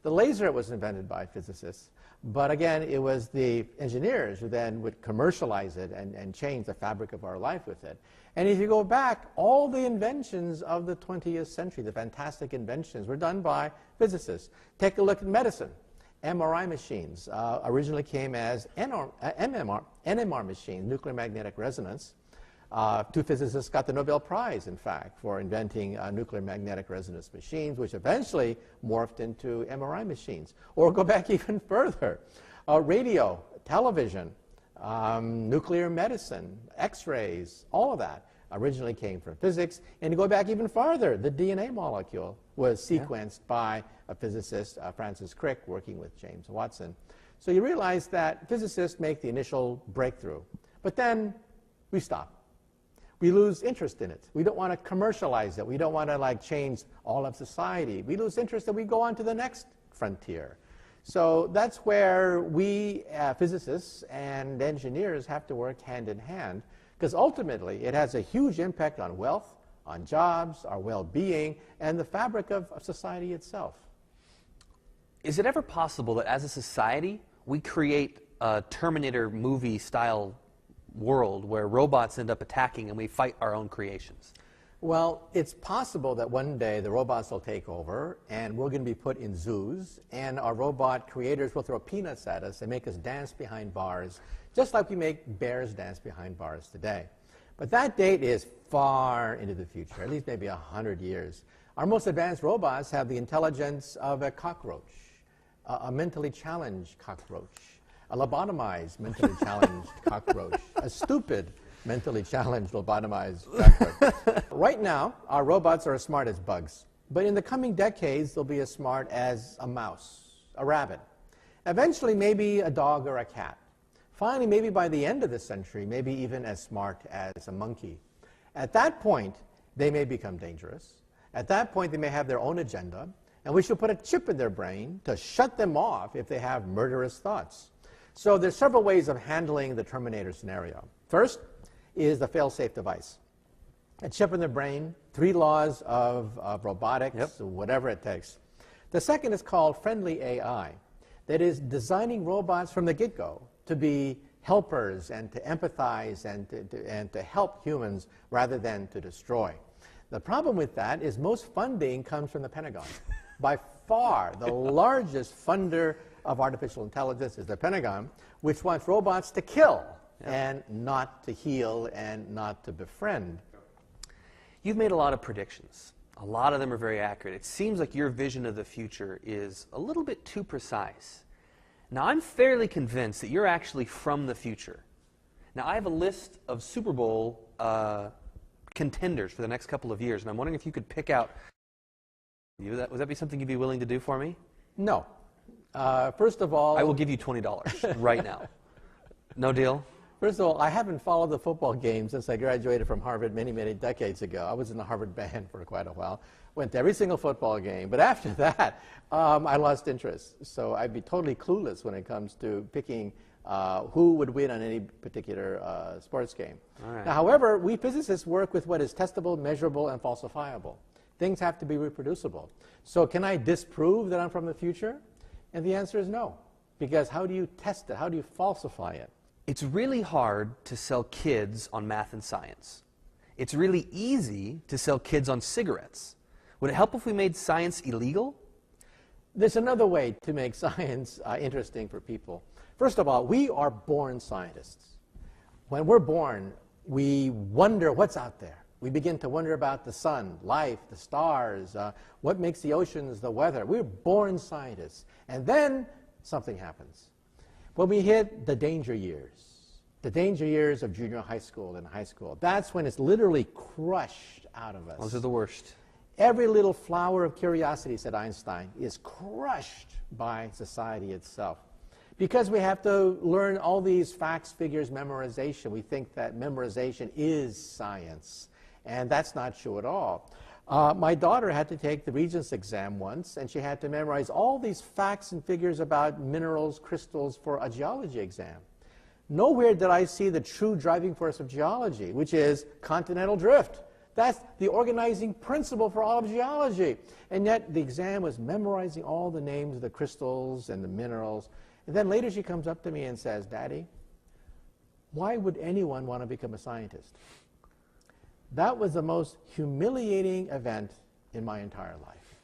was invented by physicists, but again, it was the engineers who then would commercialize it and change the fabric of our life with it. And if you go back, all the inventions of the 20th century, the fantastic inventions, were done by physicists. Take a look at medicine. MRI machines originally came as NMR machines, nuclear magnetic resonance. Two physicists got the Nobel Prize, in fact, for inventing nuclear magnetic resonance machines, which eventually morphed into MRI machines. Or go back even further. Radio, television, nuclear medicine, X-rays, all of that originally came from physics. And to go back even farther, the DNA molecule was sequenced by a physicist, Francis Crick, working with James Watson. So you realize that physicists make the initial breakthrough, but then we stop. We lose interest in it. We don't want to commercialize it. We don't want to change all of society. We lose interest and we go on to the next frontier. So that's where we physicists and engineers have to work hand in hand, because ultimately it has a huge impact on wealth, on jobs, our well-being, and the fabric of society itself. Is it ever possible that as a society we create a Terminator movie-style world where robots end up attacking and we fight our own creations? Well, it's possible that one day the robots will take over and we're going to be put in zoos and our robot creators will throw peanuts at us and make us dance behind bars, just like we make bears dance behind bars today. But that date is far into the future, at least maybe 100 years. Our most advanced robots have the intelligence of a cockroach, a mentally challenged cockroach. a lobotomized, mentally challenged cockroach, a stupid, mentally challenged, lobotomized cockroach. Right now, our robots are as smart as bugs. But in the coming decades, they'll be as smart as a mouse, a rabbit. Eventually, maybe a dog or a cat. Finally, maybe by the end of the century, maybe even as smart as a monkey. At that point, they may become dangerous. At that point, they may have their own agenda, and we should put a chip in their brain to shut them off if they have murderous thoughts. So there's several ways of handling the Terminator scenario. First is the fail-safe device. A chip in the brain, 3 laws of robotics, whatever it takes. The second is called friendly AI. That is designing robots from the get-go to be helpers and to empathize and to help humans rather than to destroy. The problem with that is most funding comes from the Pentagon. By far, the largest funder of artificial intelligence is the Pentagon, which wants robots to kill and not to heal and not to befriend. You've made a lot of predictions. A lot of them are very accurate. It seems like your vision of the future is a little bit too precise. Now, I'm fairly convinced that you're actually from the future. Now, I have a list of Super Bowl contenders for the next couple of years, and I'm wondering if you could pick out. Would that be something you'd be willing to do for me? No. First of all, I will give you $20 right now. No deal? First of all, I haven't followed the football game since I graduated from Harvard many, many decades ago. I was in the Harvard band for quite a while. Went to every single football game. But after that, I lost interest. So I'd be totally clueless when it comes to picking who would win on any particular sports game. All right. Now, however, we physicists work with what is testable, measurable, and falsifiable. Things have to be reproducible. So can I disprove that I'm from the future? And the answer is no. Because how do you test it? How do you falsify it? It's really hard to sell kids on math and science. It's really easy to sell kids on cigarettes. Would it help if we made science illegal? There's another way to make science interesting for people. First of all, we are born scientists. When we're born, we wonder what's out there. We begin to wonder about the sun, life, the stars, what makes the oceans, the weather. We're born scientists. And then something happens. When we hit the danger years of junior high school and high school, that's when it's literally crushed out of us. Those are the worst. Every little flower of curiosity, said Einstein, is crushed by society itself. Because we have to learn all these facts, figures, memorization, we think that memorization is science. And that's not true at all. My daughter had to take the Regents exam once, and she had to memorize all these facts and figures about minerals, crystals for a geology exam. Nowhere did I see the true driving force of geology, which is continental drift. That's the organizing principle for all of geology. And yet the exam was memorizing all the names of the crystals and the minerals. And then later she comes up to me and says, "Daddy, why would anyone want to become a scientist?" That was the most humiliating event in my entire life.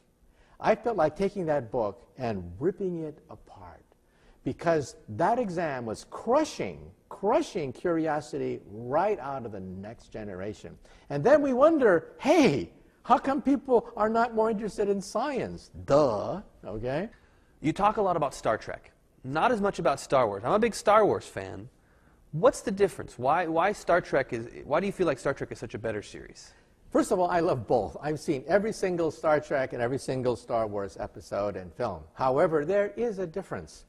I felt like taking that book and ripping it apart, because that exam was crushing curiosity right out of the next generation. And then we wonder, hey, how come people are not more interested in science? Duh, okay? You talk a lot about Star Trek, not as much about Star Wars. I'm a big Star Wars fan. What's the difference? Why do you feel like Star Trek is such a better series? First of all, I love both. I've seen every single Star Trek and every single Star Wars episode and film. However, there is a difference.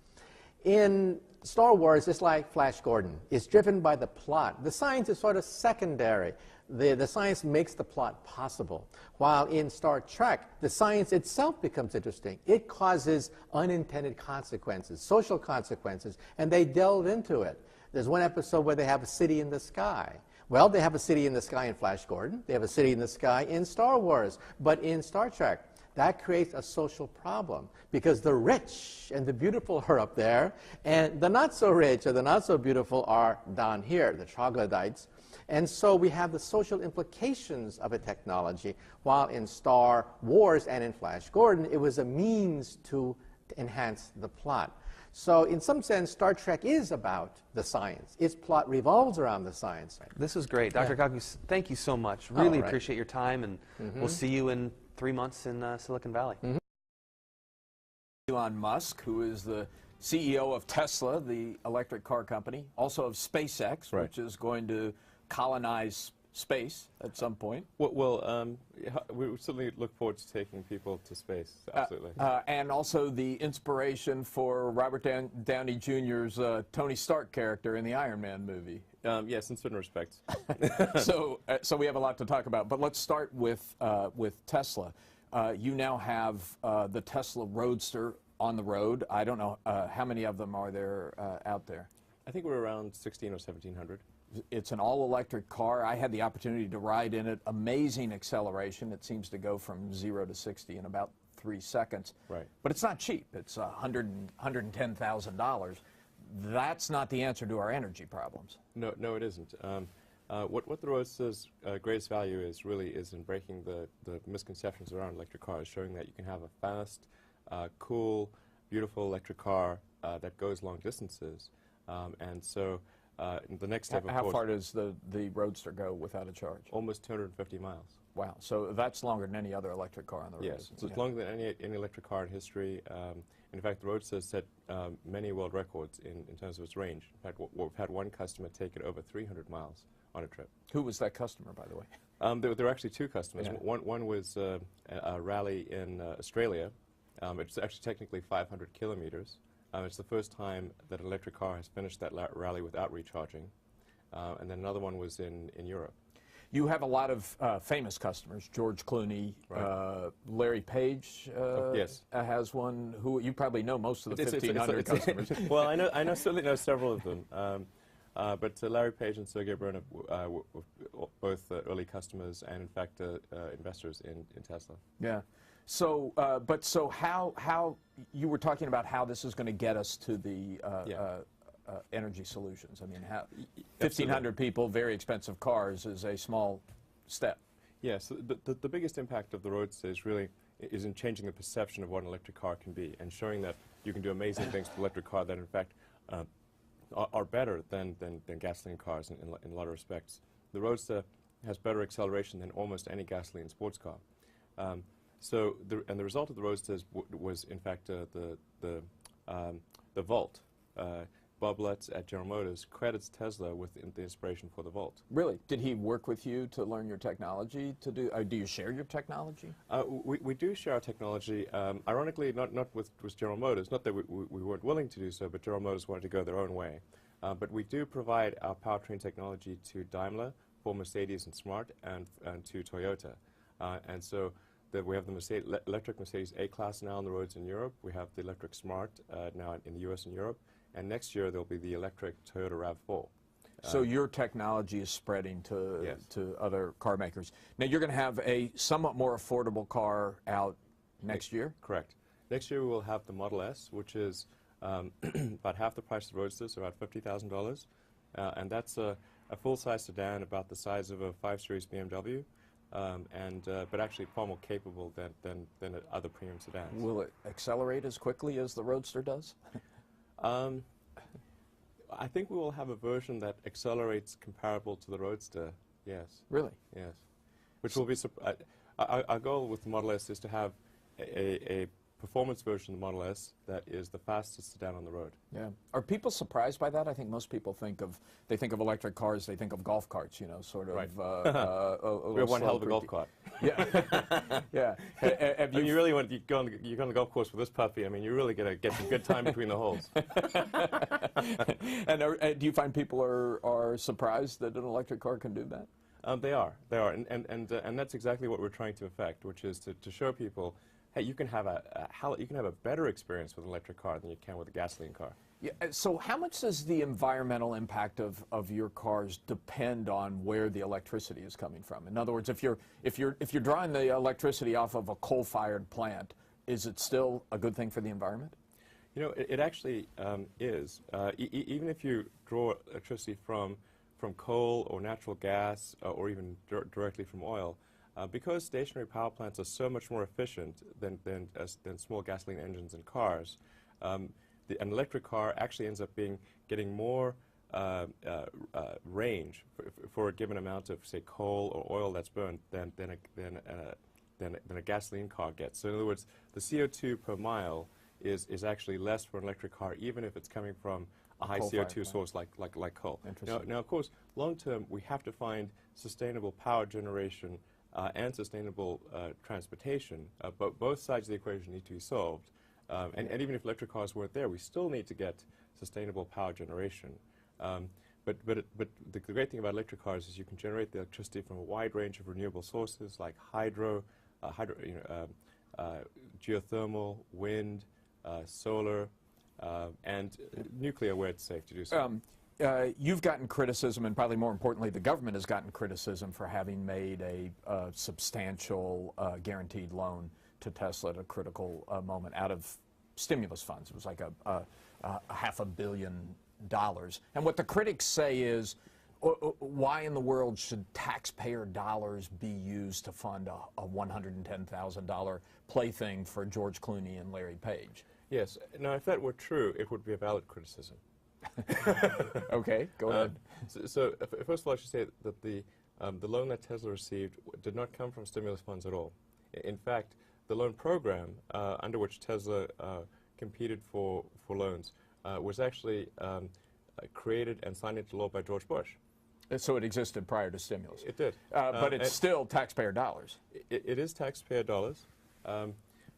In Star Wars, it's like Flash Gordon. It's driven by the plot. The science is sort of secondary. The science makes the plot possible. While in Star Trek, the science itself becomes interesting. It causes unintended consequences, social consequences, and they delve into it. There's one episode where they have a city in the sky. Well, they have a city in the sky in Flash Gordon. They have a city in the sky in Star Wars. But in Star Trek, that creates a social problem, because the rich and the beautiful are up there, and the not so rich or the not so beautiful are down here, the troglodytes. And so we have the social implications of a technology, while in Star Wars and in Flash Gordon, it was a means to enhance the plot. So in some sense, Star Trek is about the science. Its plot revolves around the science. This is great. Dr. Kaku, thank you so much. Really appreciate your time, and we'll see you in 3 months in Silicon Valley. Elon Musk, who is the CEO of Tesla, the electric car company, also of SpaceX, Right. which is going to colonize space at some point. Yeah, we certainly look forward to taking people to space, absolutely. And also the inspiration for Robert Downey Jr.'s Tony Stark character in the Iron Man movie. Yes, in certain respects. So we have a lot to talk about. But let's start with Tesla. You now have the Tesla Roadster on the road. I don't know how many of them are there out there. I think we're around 16 or 1,700. It's an all-electric car. I had the opportunity to ride in it. Amazing acceleration. It seems to go from 0 to 60 in about 3 seconds. Right. But it's not cheap. It's $110,000. That's not the answer to our energy problems. No, it isn't. What the Roadster's greatest value is really is in breaking the misconceptions around electric cars, showing that you can have a fast, cool, beautiful electric car that goes long distances. And so the next step, of How course, far does the Roadster go without a charge? almost 250 miles. Wow. So that's longer than any other electric car on the road. Yes, so it's longer than any electric car in history. In fact, the Roadster has set many world records in terms of its range. In fact, we've had one customer take it over 300 miles on a trip. Who was that customer, by the way? There were actually two customers. Yeah. One was a rally in Australia. It's actually technically 500 kilometers. It's the first time that an electric car has finished that rally without recharging. And then another one was in Europe. You have a lot of famous customers. George Clooney, Right. Larry Page yes. has one. Who you probably know most of the It's- 1,500 customers. Well, I certainly know several of them. But Larry Page and Sergey Brin were both early customers and, in fact, investors in Tesla. Yeah. So, so how you were talking about how this is going to get us to the energy solutions. I mean, 1,500 people, very expensive cars is a small step. Yes, the biggest impact of the Roadster is in changing the perception of what an electric car can be and showing that you can do amazing things with an electric car that, in fact, are better than gasoline cars in a lot of respects. The Roadster has better acceleration than almost any gasoline sports car. So the result of the Roadster was in fact the Volt. Bob Lutz at General Motors credits Tesla with the inspiration for the Volt. Really? Did he work with you to learn your technology? To do you share your technology? We do share our technology. Ironically, not with General Motors. Not that we weren't willing to do so, but General Motors wanted to go their own way. But we do provide our powertrain technology to Daimler, for Mercedes and Smart, and to Toyota. And so we have the electric Mercedes A-Class now on the roads in Europe. We have the electric Smart now in the U.S. and Europe. And next year there'll be the electric Toyota RAV4. So your technology is spreading to Yes. to other car makers. Now you're going to have a somewhat more affordable car out next year. Correct. Next year we will have the Model S, which is about half the price of the Roadster, so about $50,000. And that's a full-size sedan about the size of a 5 Series BMW. But actually far more capable than other premium sedans. Will it accelerate as quickly as the Roadster does? I think we will have a version that accelerates comparable to the Roadster, yes. Really? Yes. Which will be, our goal with the Model S is to have a performance version of the Model S that is the fastest sedan on the road. Yeah. Are people surprised by that? I think most people think of electric cars, they think of golf carts, you know, sort of. Right. A We have one slow, hell of a golf creaky- cart. Yeah. Yeah. Have I mean, you really want to go on the golf course with this puppy. I mean, you're really going to get some good time between the holes. And do you find people are surprised that an electric car can do that? They are, and that's exactly what we're trying to effect, which is to show people, hey, you can have a better experience with an electric car than you can with a gasoline car. Yeah, so how much does the environmental impact of your cars depend on where the electricity is coming from? In other words, if you're drawing the electricity off of a coal-fired plant, is it still a good thing for the environment? You know, it actually is. Even if you draw electricity from coal or natural gas or even directly from oil, because stationary power plants are so much more efficient than small gasoline engines and cars, an electric car actually ends up getting more range for a given amount of, say, coal or oil that's burned than a gasoline car gets. So in other words, the CO2 per mile is actually less for an electric car, even if it's coming from a high coal-fired CO2 plant. source like coal. Interesting. Now, of course, long term, we have to find sustainable power generation and sustainable transportation, but both sides of the equation need to be solved. And even if electric cars weren't there, we still need to get sustainable power generation. But the great thing about electric cars is you can generate the electricity from a wide range of renewable sources like geothermal, wind, solar, and nuclear where it's safe to do so. You've gotten criticism, and probably more importantly, the government has gotten criticism for having made a substantial guaranteed loan to Tesla at a critical moment out of stimulus funds. It was like a $500 million. And what the critics say is, why in the world should taxpayer dollars be used to fund a $110,000 plaything for George Clooney and Larry Page? Yes. Now, if that were true, it would be a valid criticism. Okay, go ahead. So first of all, I should say that the loan that Tesla received did not come from stimulus funds at all. In fact, the loan program under which Tesla competed for loans was actually created and signed into law by George Bush. So it existed prior to stimulus. It did. But it's still taxpayer dollars. It is taxpayer dollars.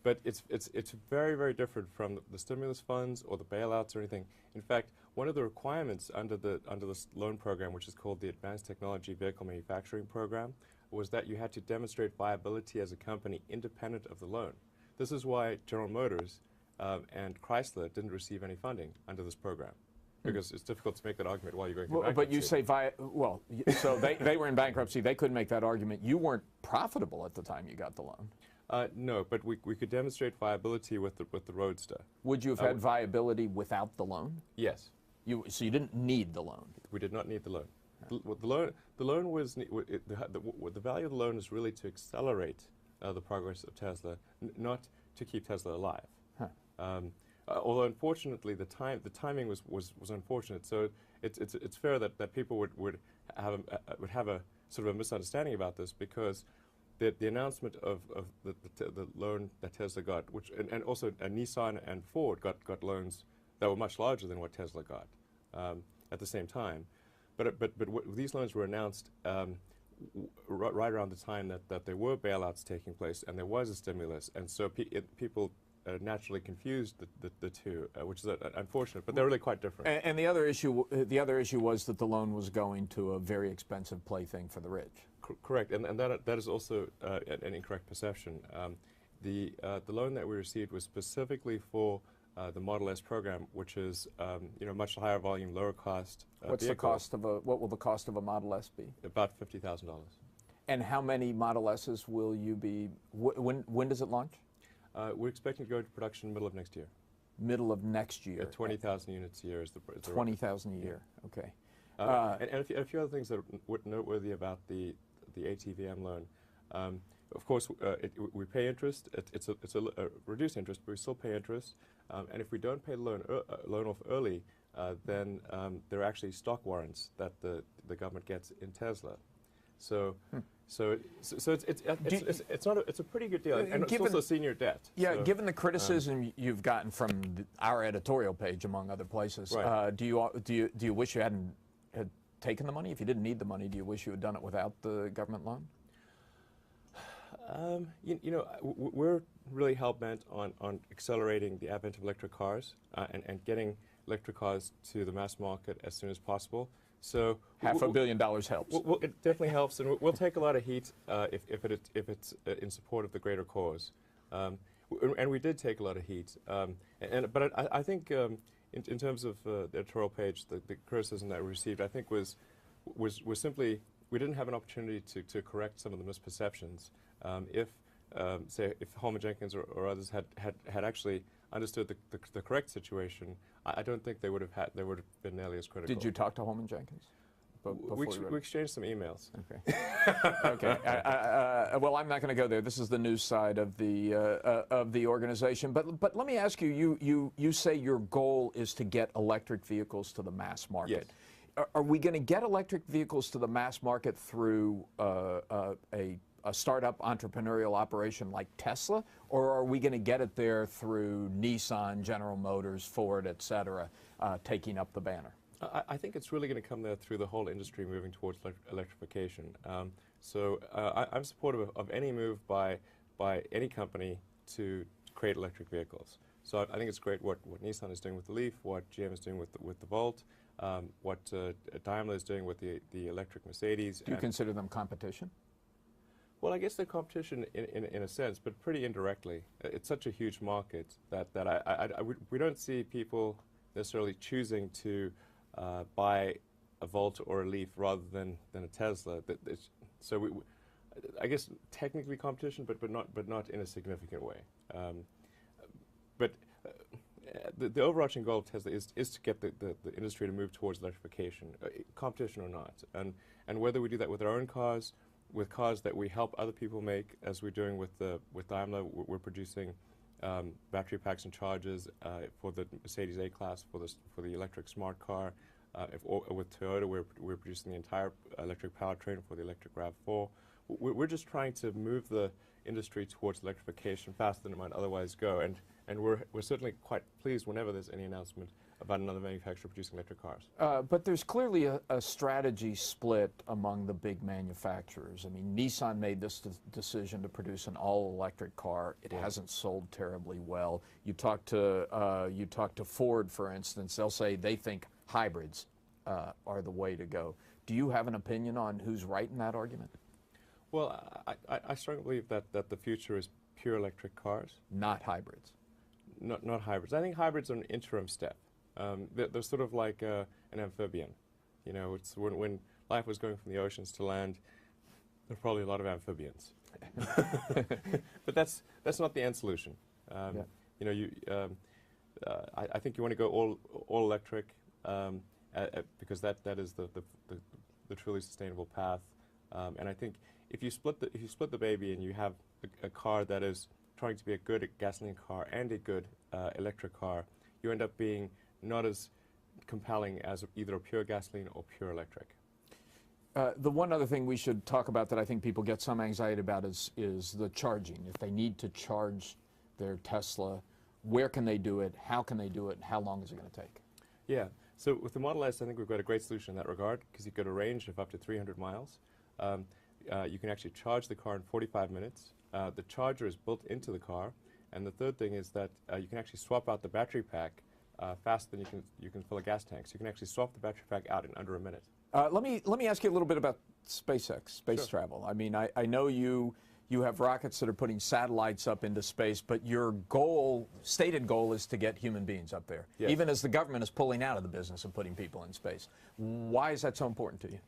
But it's very, very different from the stimulus funds or the bailouts or anything. In fact, one of the requirements under this loan program, which is called the Advanced Technology Vehicle Manufacturing Program, was that you had to demonstrate viability as a company independent of the loan. This is why General Motors and Chrysler didn't receive any funding under this program, because it's difficult to make that argument while you're going through bankruptcy. But you say, so they were in bankruptcy. They couldn't make that argument. You weren't profitable at the time you got the loan. No, but we could demonstrate viability with the Roadster. Would you have had viability without the loan? Yes. So you didn't need the loan. We did not need the loan. The loan was the value of the loan is really to accelerate the progress of Tesla, not to keep Tesla alive. Huh. Although unfortunately the timing was unfortunate. So it's fair that people would have a sort of a misunderstanding about this, because the announcement of the loan that Tesla got, and also Nissan and Ford got loans that were much larger than what Tesla got at the same time. But these loans were announced right around the time that there were bailouts taking place and there was a stimulus, and so people naturally confused the two, which is unfortunate. But they're really quite different. And the other issue was that the loan was going to a very expensive plaything for the rich. Correct, and that is also an incorrect perception. The loan that we received was specifically for the Model S program, which is much higher volume, lower cost. What will the cost of a Model S be? About $50,000. And how many Model S's will you be? When does it launch? We're expecting to go into production middle of next year. Middle of next year. 20,000 units a year is the 20,000 a year. Okay. And a few other things that are noteworthy about the ATVM loan. Of course, we pay interest. It's a reduced interest, but we still pay interest. And if we don't pay the loan off early, then there are actually stock warrants that the government gets in Tesla. So it's a pretty good deal, and it's also senior debt. Yeah, so, given the criticism you've gotten from our editorial page, among other places, right. Do you wish you had taken the money? If you didn't need the money, do you wish you had done it without the government loan? We're really hell-bent on accelerating the advent of electric cars and getting electric cars to the mass market as soon as possible. So $500 million helps. It definitely helps, and we'll take a lot of heat if it's in support of the greater cause. And we did take a lot of heat. But I think in terms of the editorial page, the criticism that we received, I think was simply we didn't have an opportunity to correct some of the misperceptions. If Holman Jenkins or others had actually understood the correct situation, I don't think they would have been nearly as critical. Did you talk to Holman Jenkins? We exchanged some emails. Okay. Okay. Well, I'm not going to go there. This is the news side of the organization. But let me ask you. You say your goal is to get electric vehicles to the mass market. Yes. Are we going to get electric vehicles to the mass market through a a startup entrepreneurial operation like Tesla, or are we going to get it there through Nissan, General Motors, Ford, et cetera, taking up the banner? I think it's really going to come there through the whole industry moving towards electrification. I'm supportive of any move by any company to create electric vehicles. So I think it's great what Nissan is doing with the Leaf, what GM is doing with the Volt, what Daimler is doing with the electric Mercedes. Do you consider them competition? Well, I guess they're competition in a sense, but pretty indirectly. It's such a huge market that we don't see people necessarily choosing to buy a Volt or a Leaf rather than a Tesla. I guess technically competition, but not in a significant way. The overarching goal of Tesla is to get the industry to move towards electrification, competition or not, and whether we do that with our own cars, with cars that we help other people make, as we're doing with Daimler. We're producing battery packs and chargers for the Mercedes A-Class, for the electric smart car. With Toyota, we're producing the entire electric powertrain for the electric RAV4. We're just trying to move the industry towards electrification faster than it might otherwise go, and we're certainly quite pleased whenever there's any announcement about another manufacturer producing electric cars. But there's clearly a strategy split among the big manufacturers. I mean, Nissan made this decision to produce an all-electric car. It hasn't sold terribly well. You talk to Ford, for instance. They'll say they think hybrids are the way to go. Do you have an opinion on who's right in that argument? Well, I strongly believe that the future is pure electric cars. Not hybrids. Not hybrids. I think hybrids are an interim step. They're sort of like an amphibian. You know, it's when life was going from the oceans to land, there were probably a lot of amphibians. But that's not the end solution. Yeah. You know, I think you want to go all electric because that is the truly sustainable path. And I think if you split the baby and you have a car that is trying to be a good gasoline car and a good electric car, you end up being not as compelling as either a pure gasoline or pure electric. The one other thing we should talk about that I think people get some anxiety about is the charging. If they need to charge their Tesla, where can they do it? How can they do it? And how long is it going to take? Yeah. So with the Model S, I think we've got a great solution in that regard because you've got a range of up to 300 miles. You can actually charge the car in 45 minutes. The charger is built into the car. And the third thing is that you can actually swap out the battery pack faster than you can fill a gas tank. So you can actually swap the battery pack out in under a minute. Let me ask you a little bit about SpaceX, space travel. I mean, I know you have rockets that are putting satellites up into space, but your stated goal is to get human beings up there, yes, even as the government is pulling out of the business of putting people in space. Why is that so important to you?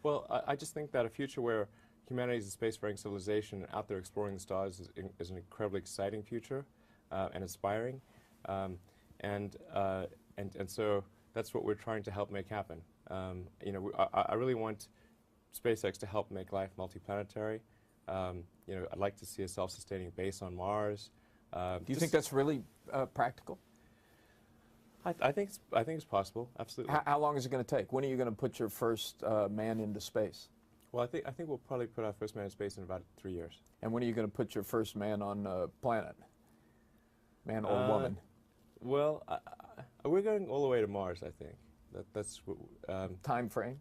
Well, I just think that a future where humanity is a spacefaring civilization out there exploring the stars is an incredibly exciting future and inspiring. And so that's what we're trying to help make happen. You know, I really want SpaceX to help make life multiplanetary. You know, I'd like to see a self-sustaining base on Mars. Do you think that's really practical? I think it's possible. Absolutely. How long is it going to take? When are you going to put your first man into space? Well, I think we'll probably put our first man in space in about 3 years. And when are you going to put your first man on a planet? Man or woman? Well, we're going all the way to Mars, I think. That's time frame?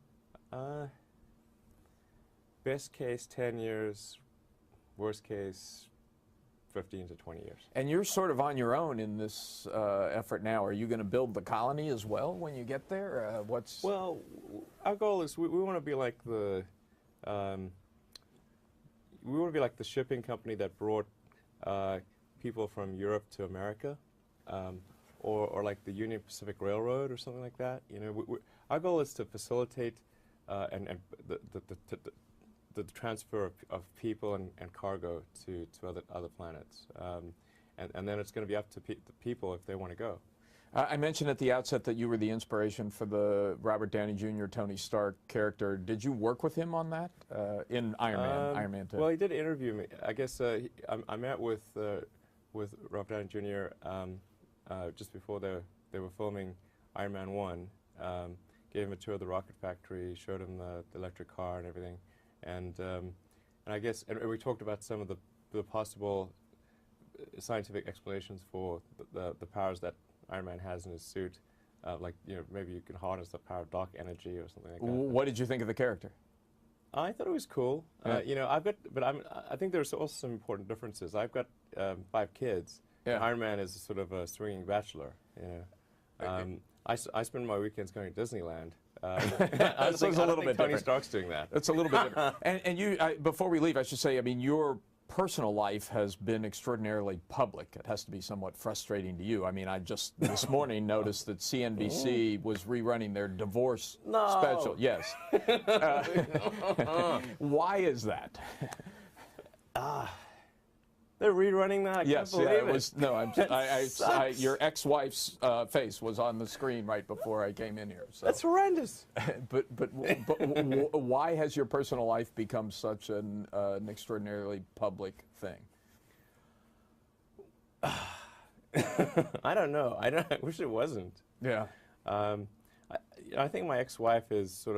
Best case 10 years, worst case 15 to 20 years. And you're sort of on your own in this effort now. Are you going to build the colony as well when you get there? Well, our goal is we want to be like the shipping company that brought people from Europe to America, or like the Union Pacific Railroad or something like that. You know, our goal is to facilitate and the transfer of people and cargo to other planets, and then it's going to be up to the people if they want to go. I mentioned at the outset that you were the inspiration for the Robert Downey Jr. Tony Stark character. Did you work with him on that in Iron Man 2? Well, he did interview me. I guess I met with Robert Downey Jr. Just before they were filming Iron Man 1. Gave him a tour of the rocket factory, showed him the electric car and everything, and And I guess, and we talked about some of the possible scientific explanations for the powers that Iron Man has in his suit. Like, maybe you can harness the power of dark energy or something like that. What did you think of the character? I thought it was cool. I think there's also some important differences. I've got 5 kids. Yeah. And Iron Man is sort of a swinging bachelor. I spend my weekends going to Disneyland. I This is a little bit Tony different. Stark's doing that. It's a little bit different. And you, before we leave, I should say, I mean, your personal life has been extraordinarily public. It has to be somewhat frustrating to you. I mean, I just this morning noticed that CNBC was rerunning their divorce special. Yes. Why is that? They're rerunning that? I Yes, can't yeah, believe it was. No, your ex-wife's face was on the screen right before I came in here. So. That's horrendous. But why has your personal life become such an extraordinarily public thing? I don't know. I wish it wasn't. Yeah. I think my ex-wife is sort of